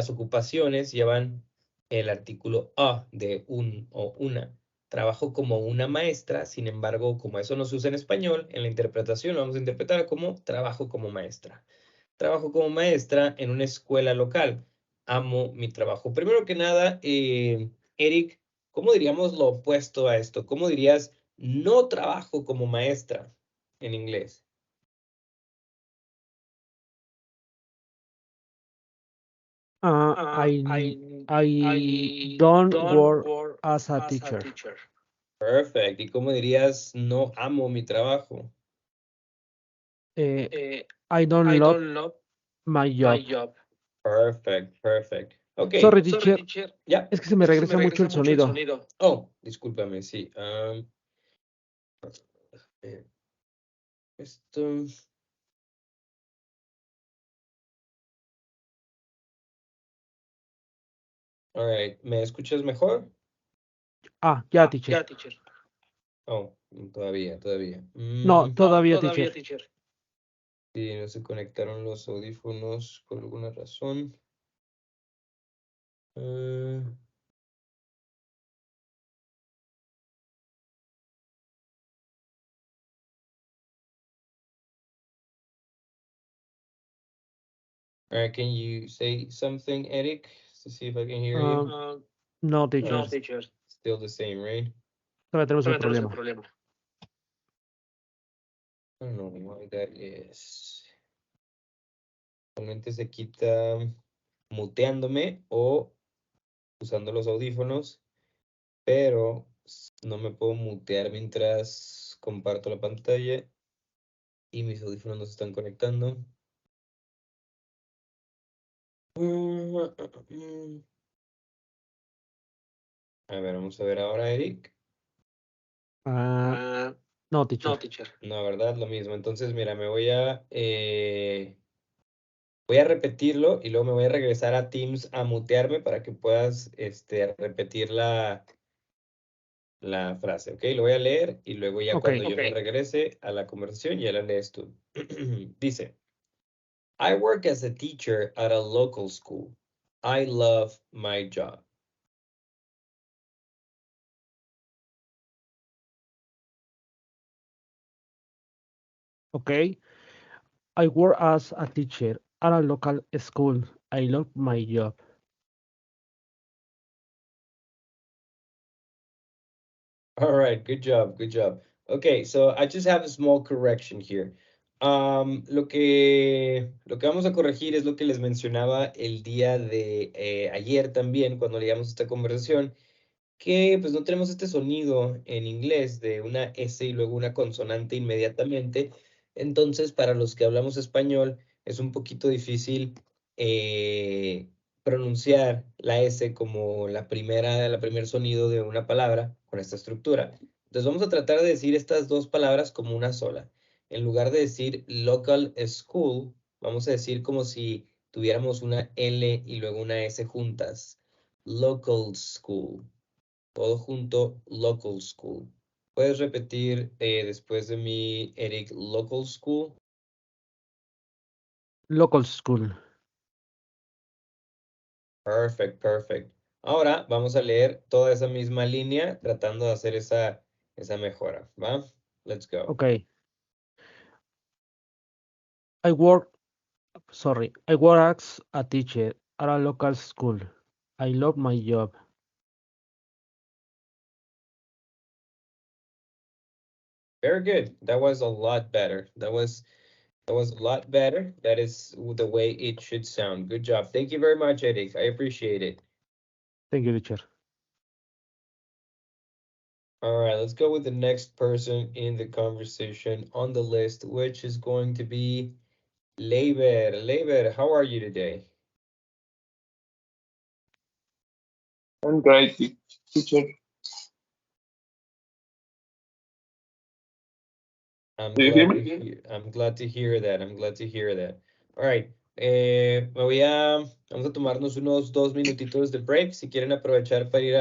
ocupaciones llevan el artículo a de un o una. Trabajo como una maestra, sin embargo, como eso no se usa en español, en la interpretación lo vamos a interpretar como trabajo como maestra. Trabajo como maestra en una escuela local. Amo mi trabajo. Primero que nada, Eric, ¿cómo diríamos lo opuesto a esto? ¿Cómo dirías no trabajo como maestra en inglés? I I don't work as a teacher. Perfect. ¿Y cómo dirías no amo mi trabajo? I don't love my job. Perfect, perfect. Ok. Sorry, teacher. Ya. Es que se me regresa mucho el sonido. Oh, discúlpame, sí. Esto. All right. ¿Me escuchas mejor? Ya, teacher. Oh, todavía. No, todavía, teacher. Sí, no se conectaron los audífonos por alguna razón. All right, can you say something, Eric, to see if I can hear you? No, teacher. Still the same, right? Todavía tenemos un problema. I don't know why that is. Normalmente se quita muteándome o usando los audífonos, pero no me puedo mutear mientras comparto la pantalla y mis audífonos no se están conectando. A ver, vamos a ver ahora, Eric. No, teacher. No, ¿verdad? Lo mismo. Entonces, mira, me voy a repetirlo y luego me voy a regresar a Teams a mutearme para que puedas repetir la frase, ¿ok? Lo voy a leer y luego ya cuando yo me regrese a la conversación ya la lees tú. Dice, I work as a teacher at a local school. I love my job. Okay. I work as a teacher at a local school. I love my job. All right, good job, good job. Okay, so I just have a small correction here. Lo que vamos a corregir es lo que les mencionaba el día de ayer también, cuando leíamos esta conversación, que pues no tenemos este sonido en inglés de una S y luego una consonante inmediatamente. Entonces, para los que hablamos español, es un poquito difícil pronunciar la S como el primer sonido de una palabra con esta estructura. Entonces, vamos a tratar de decir estas dos palabras como una sola. En lugar de decir local school, vamos a decir como si tuviéramos una L y luego una S juntas. Local school. Todo junto, local school. ¿Puedes repetir después de mí, Eric, local school? Local school. Perfect, perfect. Ahora vamos a leer toda esa misma línea tratando de hacer esa mejora, ¿va? Let's go. Okay. I work as a teacher at a local school. I love my job. Very good. That was a lot better. That was a lot better. That is the way it should sound. Good job. Thank you very much, Eric. I appreciate it. Thank you, teacher. All right, let's go with the next person in the conversation on the list, which is going to be Leiber. Leiber, how are you today? I'm great, teacher. I'm Do you hear me? glad to hear that. I'm glad to hear that. All right. Vamos a tomarnos unos 2 minutitos de break. Si quieren aprovechar para ir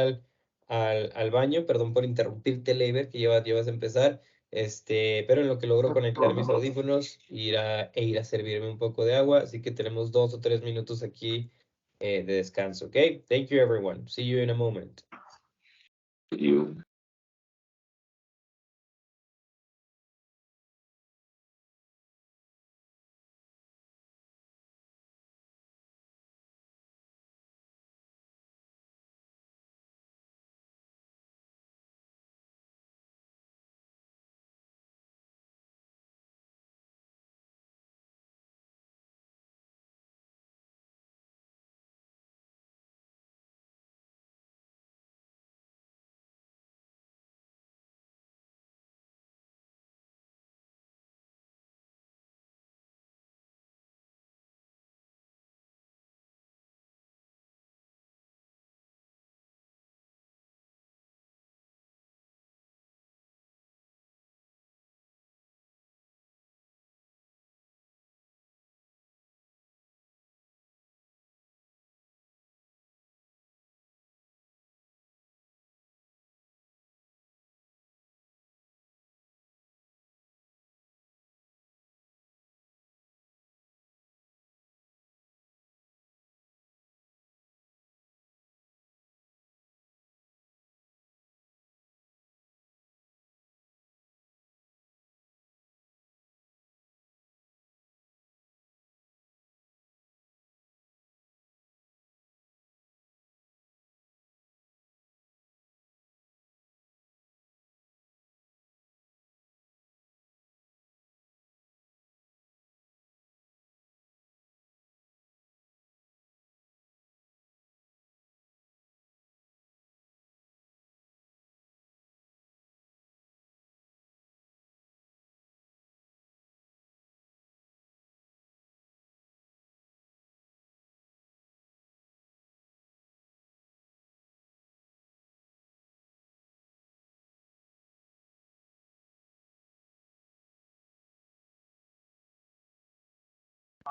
al baño, perdón por interrumpirte, Leiber, que llevas a empezar. Pero en lo que logro conectar mis audífonos, ir a servirme un poco de agua. Así que tenemos 2 o 3 minutos aquí de descanso, ¿ok? Thank you, everyone. See you in a moment. You.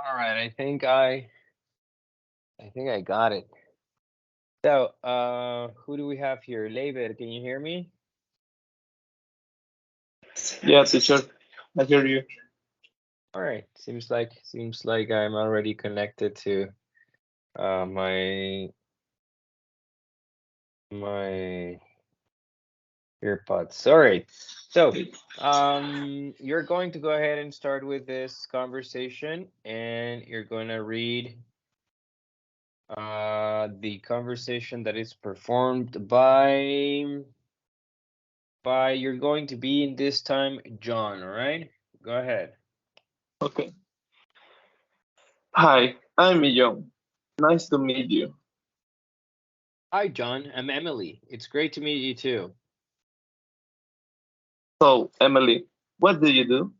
All right, I think I got it. So, who do we have here? Leiber, can you hear me? Yeah, teacher, I hear you. All right, seems like I'm already connected to my earpods. All right. So, you're going to go ahead and start with this conversation, and you're going to read the conversation that is performed by you're going to be in this time John. All right, go ahead. Okay. Hi, I'm John. Nice to meet you. Hi John, I'm Emily. It's great to meet you too. So, Emily, what do you do?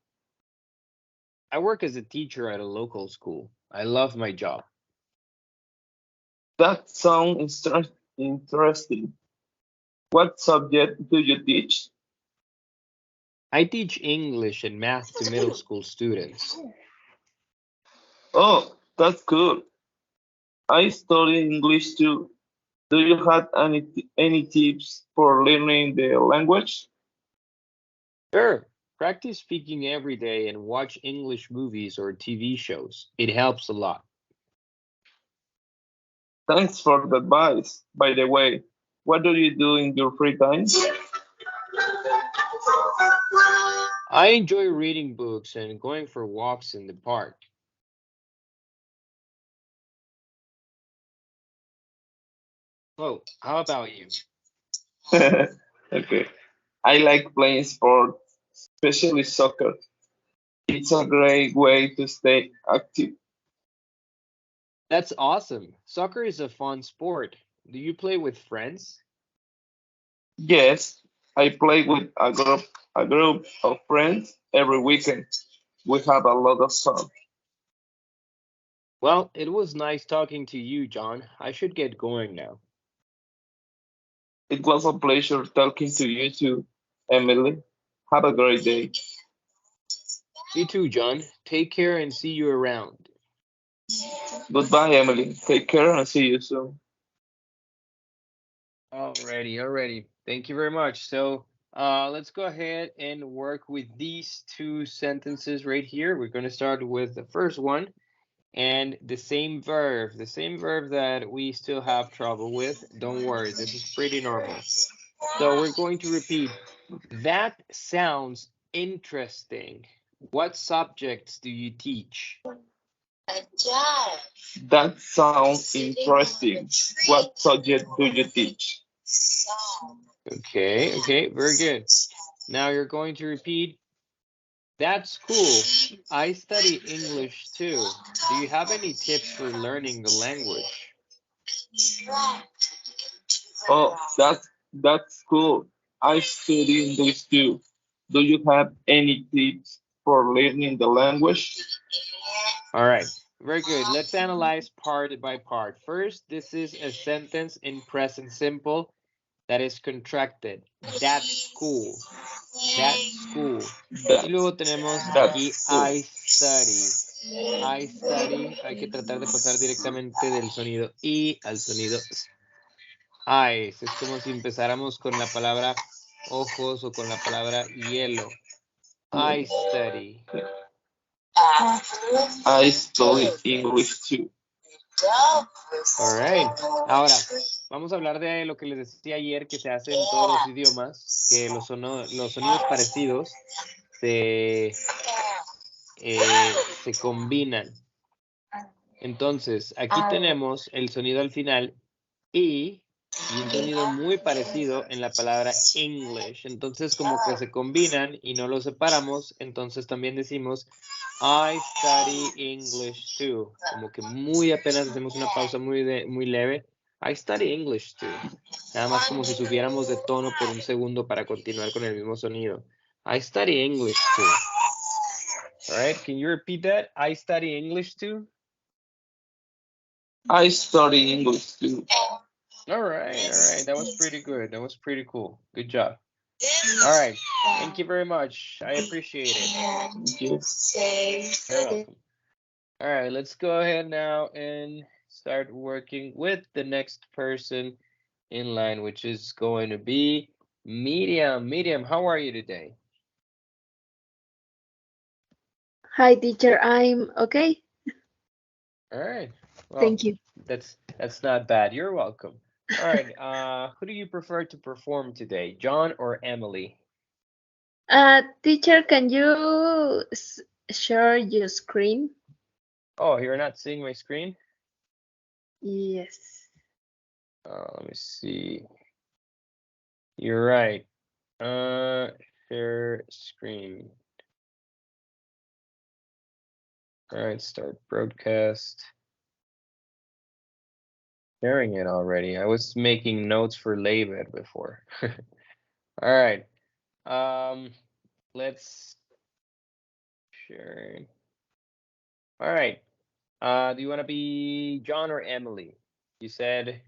I work as a teacher at a local school. I love my job. That sounds interesting. What subject do you teach? I teach English and math to middle school students. Oh, that's cool. I study English too. Do you have any tips for learning the language? Sure. Practice speaking every day and watch English movies or TV shows. It helps a lot. Thanks for the advice. By the way, what do you do in your free time? I enjoy reading books and going for walks in the park. Oh, how about you? Okay. I like playing sports, especially soccer. It's a great way to stay active. That's awesome. Soccer is a fun sport. Do you play with friends? Yes, I play with a group of friends every weekend. We have a lot of fun. Well, it was nice talking to you, John. I should get going now. It was a pleasure talking to you too, Emily. Have a great day. You too, John. Take care and see you around. Goodbye, Emily. Take care and see you soon. Alrighty. Thank you very much. So, let's go ahead and work with these two sentences right here. We're going to start with the first one and the same verb that we still have trouble with. Don't worry, this is pretty normal. So we're going to repeat. That sounds interesting. What subjects do you teach? That sounds interesting. What subject do you teach? Okay, very good. Now you're going to repeat. That's cool. I study English too. Do you have any tips for learning the language? Oh, that's cool. I study English too. Do you have any tips for learning the language? All right, very good. Let's analyze part by part. First, this is a sentence in present simple that is contracted. That's cool. That's cool. Y luego tenemos aquí I study. I study. Hay que tratar de pasar directamente del sonido I al sonido S. Eyes. Es como si empezáramos con la palabra ojos o con la palabra hielo. I study. I study English too. All right. Ahora, vamos a hablar de lo que les decía ayer que se hace en todos los idiomas, que los sonidos parecidos se combinan. Entonces, aquí tenemos el sonido al final y un sonido muy parecido en la palabra English. Entonces, como que se combinan y no los separamos, entonces también decimos I study English too. Como que muy apenas hacemos una pausa muy leve. I study English too. Nada más como si subiéramos de tono por un segundo para continuar con el mismo sonido. I study English too. All right, can you repeat that? I study English too. I study English too. All right. That was pretty good. That was pretty cool. Good job. All right. Thank you very much. I appreciate it. Yes. You're welcome. All right, let's go ahead now and start working with the next person in line, which is going to be Miriam. Miriam, how are you today? Hi, teacher. I'm okay. All right. Well, Thank you. that's not bad. You're welcome. All right. Who do you prefer to perform today, John or Emily? Teacher, can you share your screen? Oh, you're not seeing my screen? Yes. Let me see. You're right. Share screen. All right, start broadcast. Sharing it already. I was making notes for Labed before. All right. Let's share. All right. Do you want to be John or Emily? You said.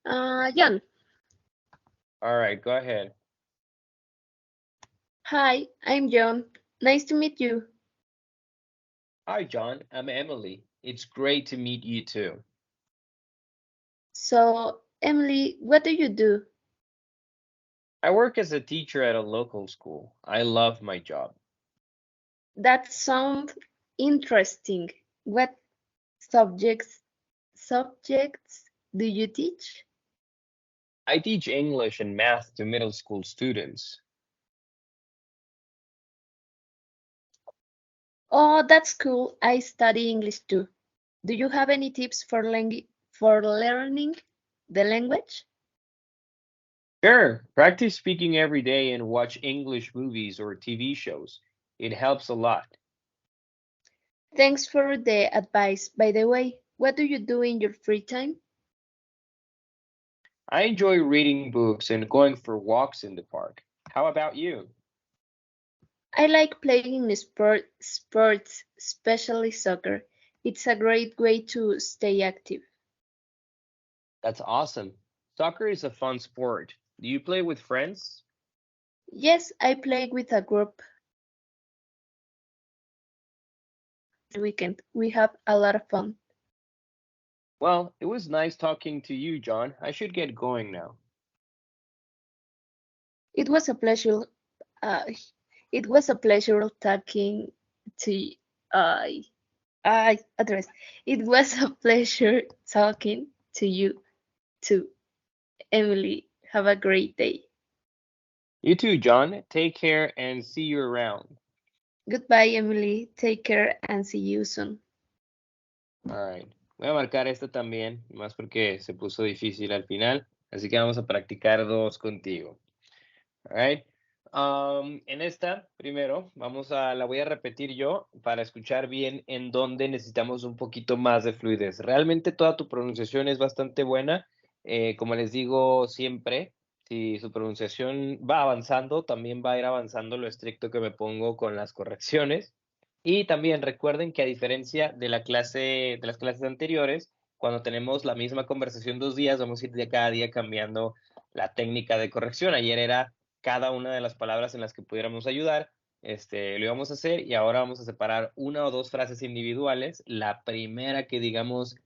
John. All right, go ahead. Hi, I'm John. Nice to meet you. Hi, John. I'm Emily. It's great to meet you too. So, Emily, what do you do? I work as a teacher at a local school. I love my job. That sounds interesting. What subjects do you teach? I teach English and math to middle school students. Oh, that's cool. I study English too. Do you have any tips for learning the language? Sure, practice speaking every day and watch English movies or TV shows. It helps a lot. Thanks for the advice. By the way, what do you do in your free time? I enjoy reading books and going for walks in the park. How about you? I like playing sports, especially soccer. It's a great way to stay active. That's awesome. Soccer is a fun sport. Do you play with friends? Yes, I play with a group. Weekend. We have a lot of fun. Well, it was nice talking to you, John. I should get going now. It was a pleasure. Uh, it was a pleasure talking to. I address. It was a pleasure talking to you too, Emily. Have a great day. You too, John. Take care and see you around. Goodbye, Emily. Take care and see you soon. All right. Voy a marcar esta también, más porque se puso difícil al final. Así que vamos a practicar dos contigo. All right. En esta, primero, la voy a repetir yo para escuchar bien en dónde necesitamos un poquito más de fluidez. Realmente toda tu pronunciación es bastante buena. Como les digo siempre, si su pronunciación va avanzando, también va a ir avanzando lo estricto que me pongo con las correcciones. Y también recuerden que a diferencia de las clases anteriores, cuando tenemos la misma conversación 2 días, vamos a ir de cada día cambiando la técnica de corrección. Ayer era cada una de las palabras en las que pudiéramos ayudar, lo íbamos a hacer y ahora vamos a separar una o dos frases individuales, la primera que digamos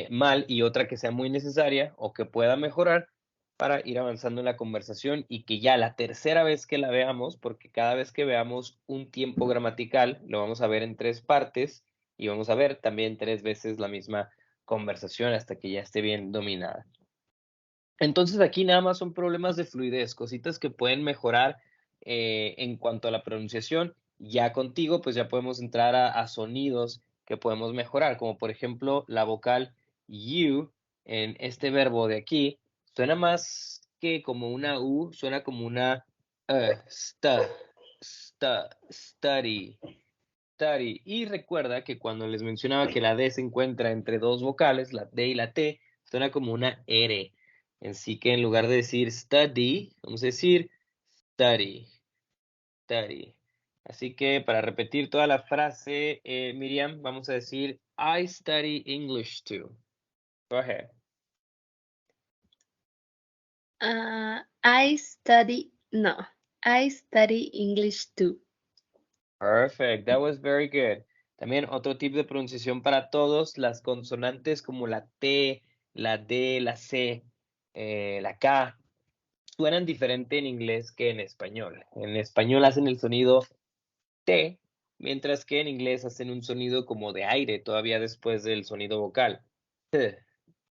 mal y otra que sea muy necesaria o que pueda mejorar para ir avanzando en la conversación y que ya la tercera vez que la veamos, porque cada vez que veamos un tiempo gramatical, lo vamos a ver en 3 partes y vamos a ver también 3 veces la misma conversación hasta que ya esté bien dominada. Entonces aquí nada más son problemas de fluidez, cositas que pueden mejorar en cuanto a la pronunciación. Ya contigo, pues ya podemos entrar a sonidos que podemos mejorar, como por ejemplo la vocal you en este verbo de aquí, suena más que como una U, suena como una study. Y recuerda que cuando les mencionaba que la D se encuentra entre dos vocales, la D y la T, suena como una R. Así que en lugar de decir study, vamos a decir study. Así que para repetir toda la frase, Miriam, vamos a decir I study English too. Go ahead. I study English too. Perfect. That was very good. También otro tip de pronunciación para todos, las consonantes como la T, la D, la C, la K, suenan diferente en inglés que en español. En español hacen el sonido T, mientras que en inglés hacen un sonido como de aire todavía después del sonido vocal. T,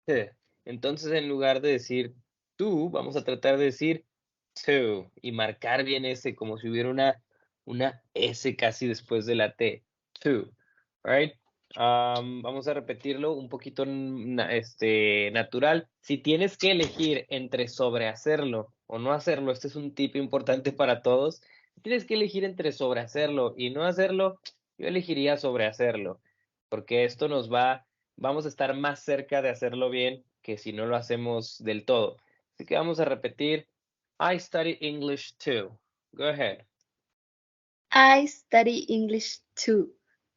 T. Entonces, en lugar de decir tú, vamos a tratar de decir to y marcar bien ese como si hubiera una S casi después de la T. To, right? Vamos a repetirlo un poquito natural. Si tienes que elegir entre sobrehacerlo o no hacerlo, este es un tip importante para todos. Si tienes que elegir entre sobrehacerlo y no hacerlo, yo elegiría sobrehacerlo, porque esto vamos a estar más cerca de hacerlo bien que si no lo hacemos del todo. Así que vamos a repetir, I study English too. Go ahead. I study English too.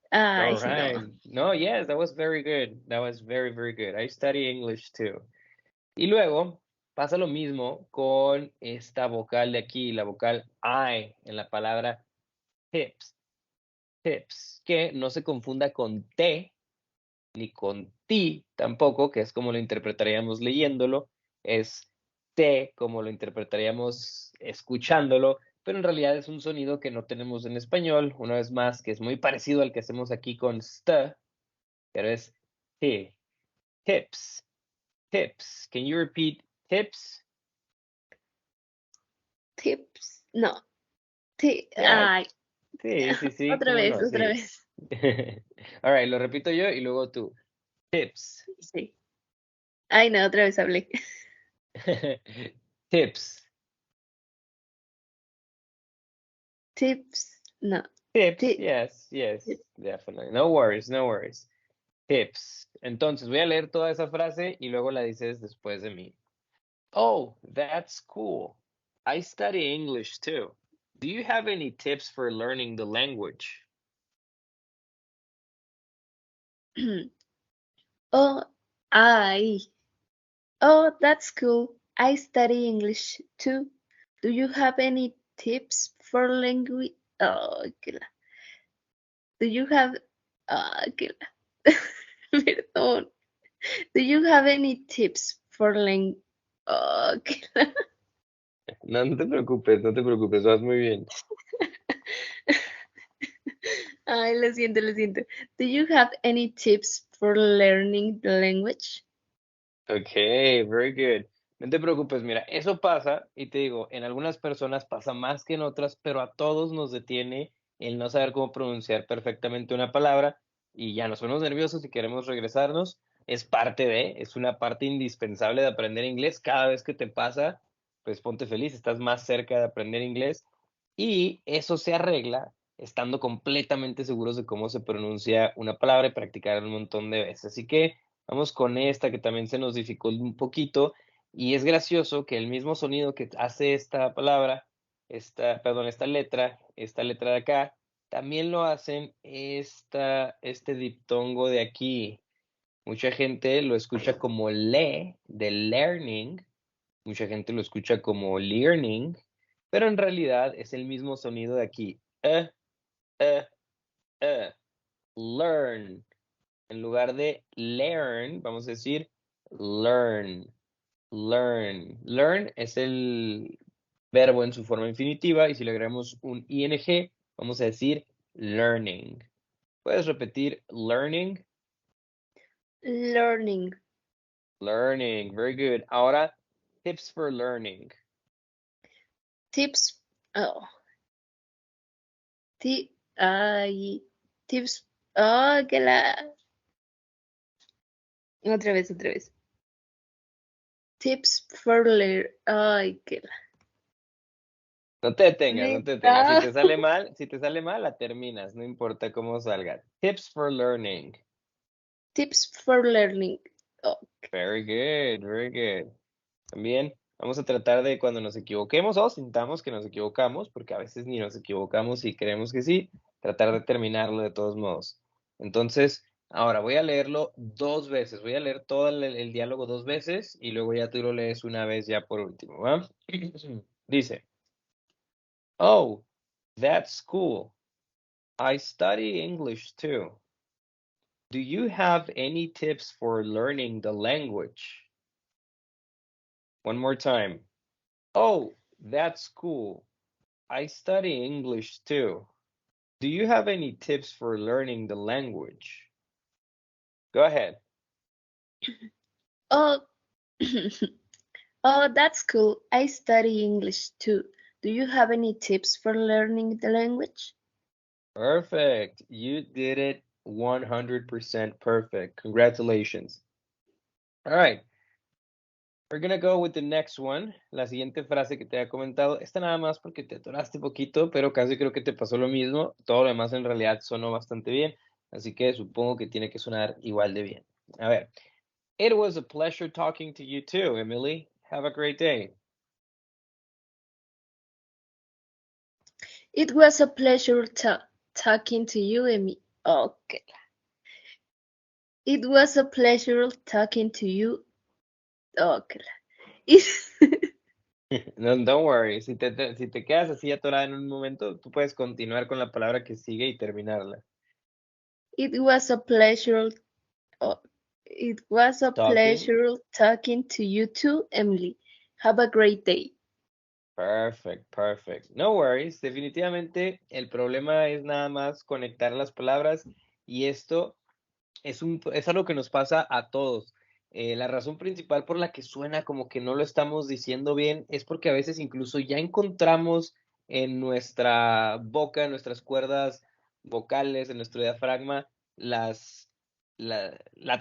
Ay, All right. No, yes, that was very good. That was very, very good. I study English too. Y luego pasa lo mismo con esta vocal de aquí, la vocal I en la palabra tips. Tips, que no se confunda con T ni con T tampoco, que es como lo interpretaríamos leyéndolo, es T como lo interpretaríamos escuchándolo, pero en realidad es un sonido que no tenemos en español, una vez más, que es muy parecido al que hacemos aquí con st, pero es T. Tips. Tips. Can you repeat tips? Tips. No. Yeah. Ay. Sí. Otra ¿cómo vez, no? otra Sí. vez. All right, lo repito yo y luego tú. Tips. Sí. Ay, no, otra vez hablé. Tips. Tips. No. Tips, Ti- yes, Tips. definitely. No worries, no worries. Tips. Entonces voy a leer toda esa frase y luego la dices después de mí. Oh, that's cool. I study English too. Do you have any tips for learning the language? Oh, that's cool. I study English too. Do you have any tips for language? Oh, do you have, perdón. Do you have any tips for language? No, no te preocupes, vas muy bien. Ay, lo siento. Do you have any tips for learning the language? Okay, very good. No te preocupes, mira, eso pasa, y te digo, en algunas personas pasa más que en otras, pero a todos nos detiene el no saber cómo pronunciar perfectamente una palabra y ya nos ponemos nerviosos y queremos regresarnos. Es una parte indispensable de aprender inglés. Cada vez que te pasa, pues ponte feliz, estás más cerca de aprender inglés y eso se arregla estando completamente seguros de cómo se pronuncia una palabra y practicar un montón de veces. Así que vamos con esta que también se nos dificulta un poquito y es gracioso que el mismo sonido que hace esta palabra, esta letra de acá, también lo hacen este diptongo de aquí. Mucha gente lo escucha como le, de learning, mucha gente lo escucha como learning, pero en realidad es el mismo sonido de aquí. Learn. En lugar de learn, vamos a decir learn. Learn. Learn es el verbo en su forma infinitiva y si le agregamos un ing, vamos a decir learning. ¿Puedes repetir learning? Learning. Learning. Very good. Ahora, tips for learning. Tips. Oh. Tips. Oh, Otra vez. Tips for learning. Ay, No te detengas. Si te sale mal, la terminas, no importa cómo salga. Tips for learning. Tips for learning. Oh. Very good. También vamos a tratar de cuando nos equivoquemos o sintamos que nos equivocamos, porque a veces ni nos equivocamos y creemos que sí, tratar de terminarlo de todos modos. Entonces, ahora voy a leerlo 2 veces. Voy a leer todo el diálogo 2 veces y luego ya tú lo lees una vez ya por último, ¿va? Dice, oh, that's cool. I study English too. Do you have any tips for learning the language? One more time. Oh, that's cool. I study English too. Do you have any tips for learning the language? Go ahead. Oh, oh, that's cool. I study English too. Do you have any tips for learning the language? Perfect. You did it 100% perfect. Congratulations. All right. We're gonna go with the next one. La siguiente frase que te había comentado. Esta nada más porque te atoraste poquito, pero casi creo que te pasó lo mismo. Todo lo demás en realidad sonó bastante bien. Así que supongo que tiene que sonar igual de bien. A ver. It was a pleasure talking to you too, Emily. Have a great day. It was a pleasure talking to you, Emily. Okay. It was a pleasure talking to you. Okay. No, don't worry. Si te quedas así atorada en un momento, tú puedes continuar con la palabra que sigue y terminarla. It was a pleasure. It was a pleasure talking to you too, Emily. Have a great day. Perfect, perfect. No worries. Definitivamente el problema es nada más conectar las palabras y esto es algo que nos pasa a todos. La razón principal por la que suena como que no lo estamos diciendo bien es porque a veces incluso ya encontramos en nuestra boca, en nuestras cuerdas vocales, en nuestro diafragma, la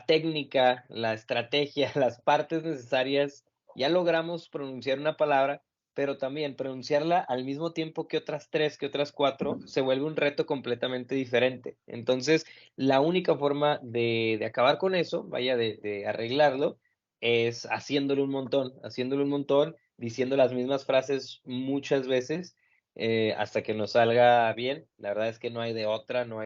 técnica, la estrategia, las partes necesarias. Ya logramos pronunciar una palabra, pero también pronunciarla al mismo tiempo que otras 3, que otras 4, se vuelve un reto completamente diferente. Entonces, la única forma de acabar con eso, vaya, de arreglarlo, es haciéndolo un montón, diciendo las mismas frases muchas veces hasta que nos salga bien. La verdad es que no hay de otra, no hay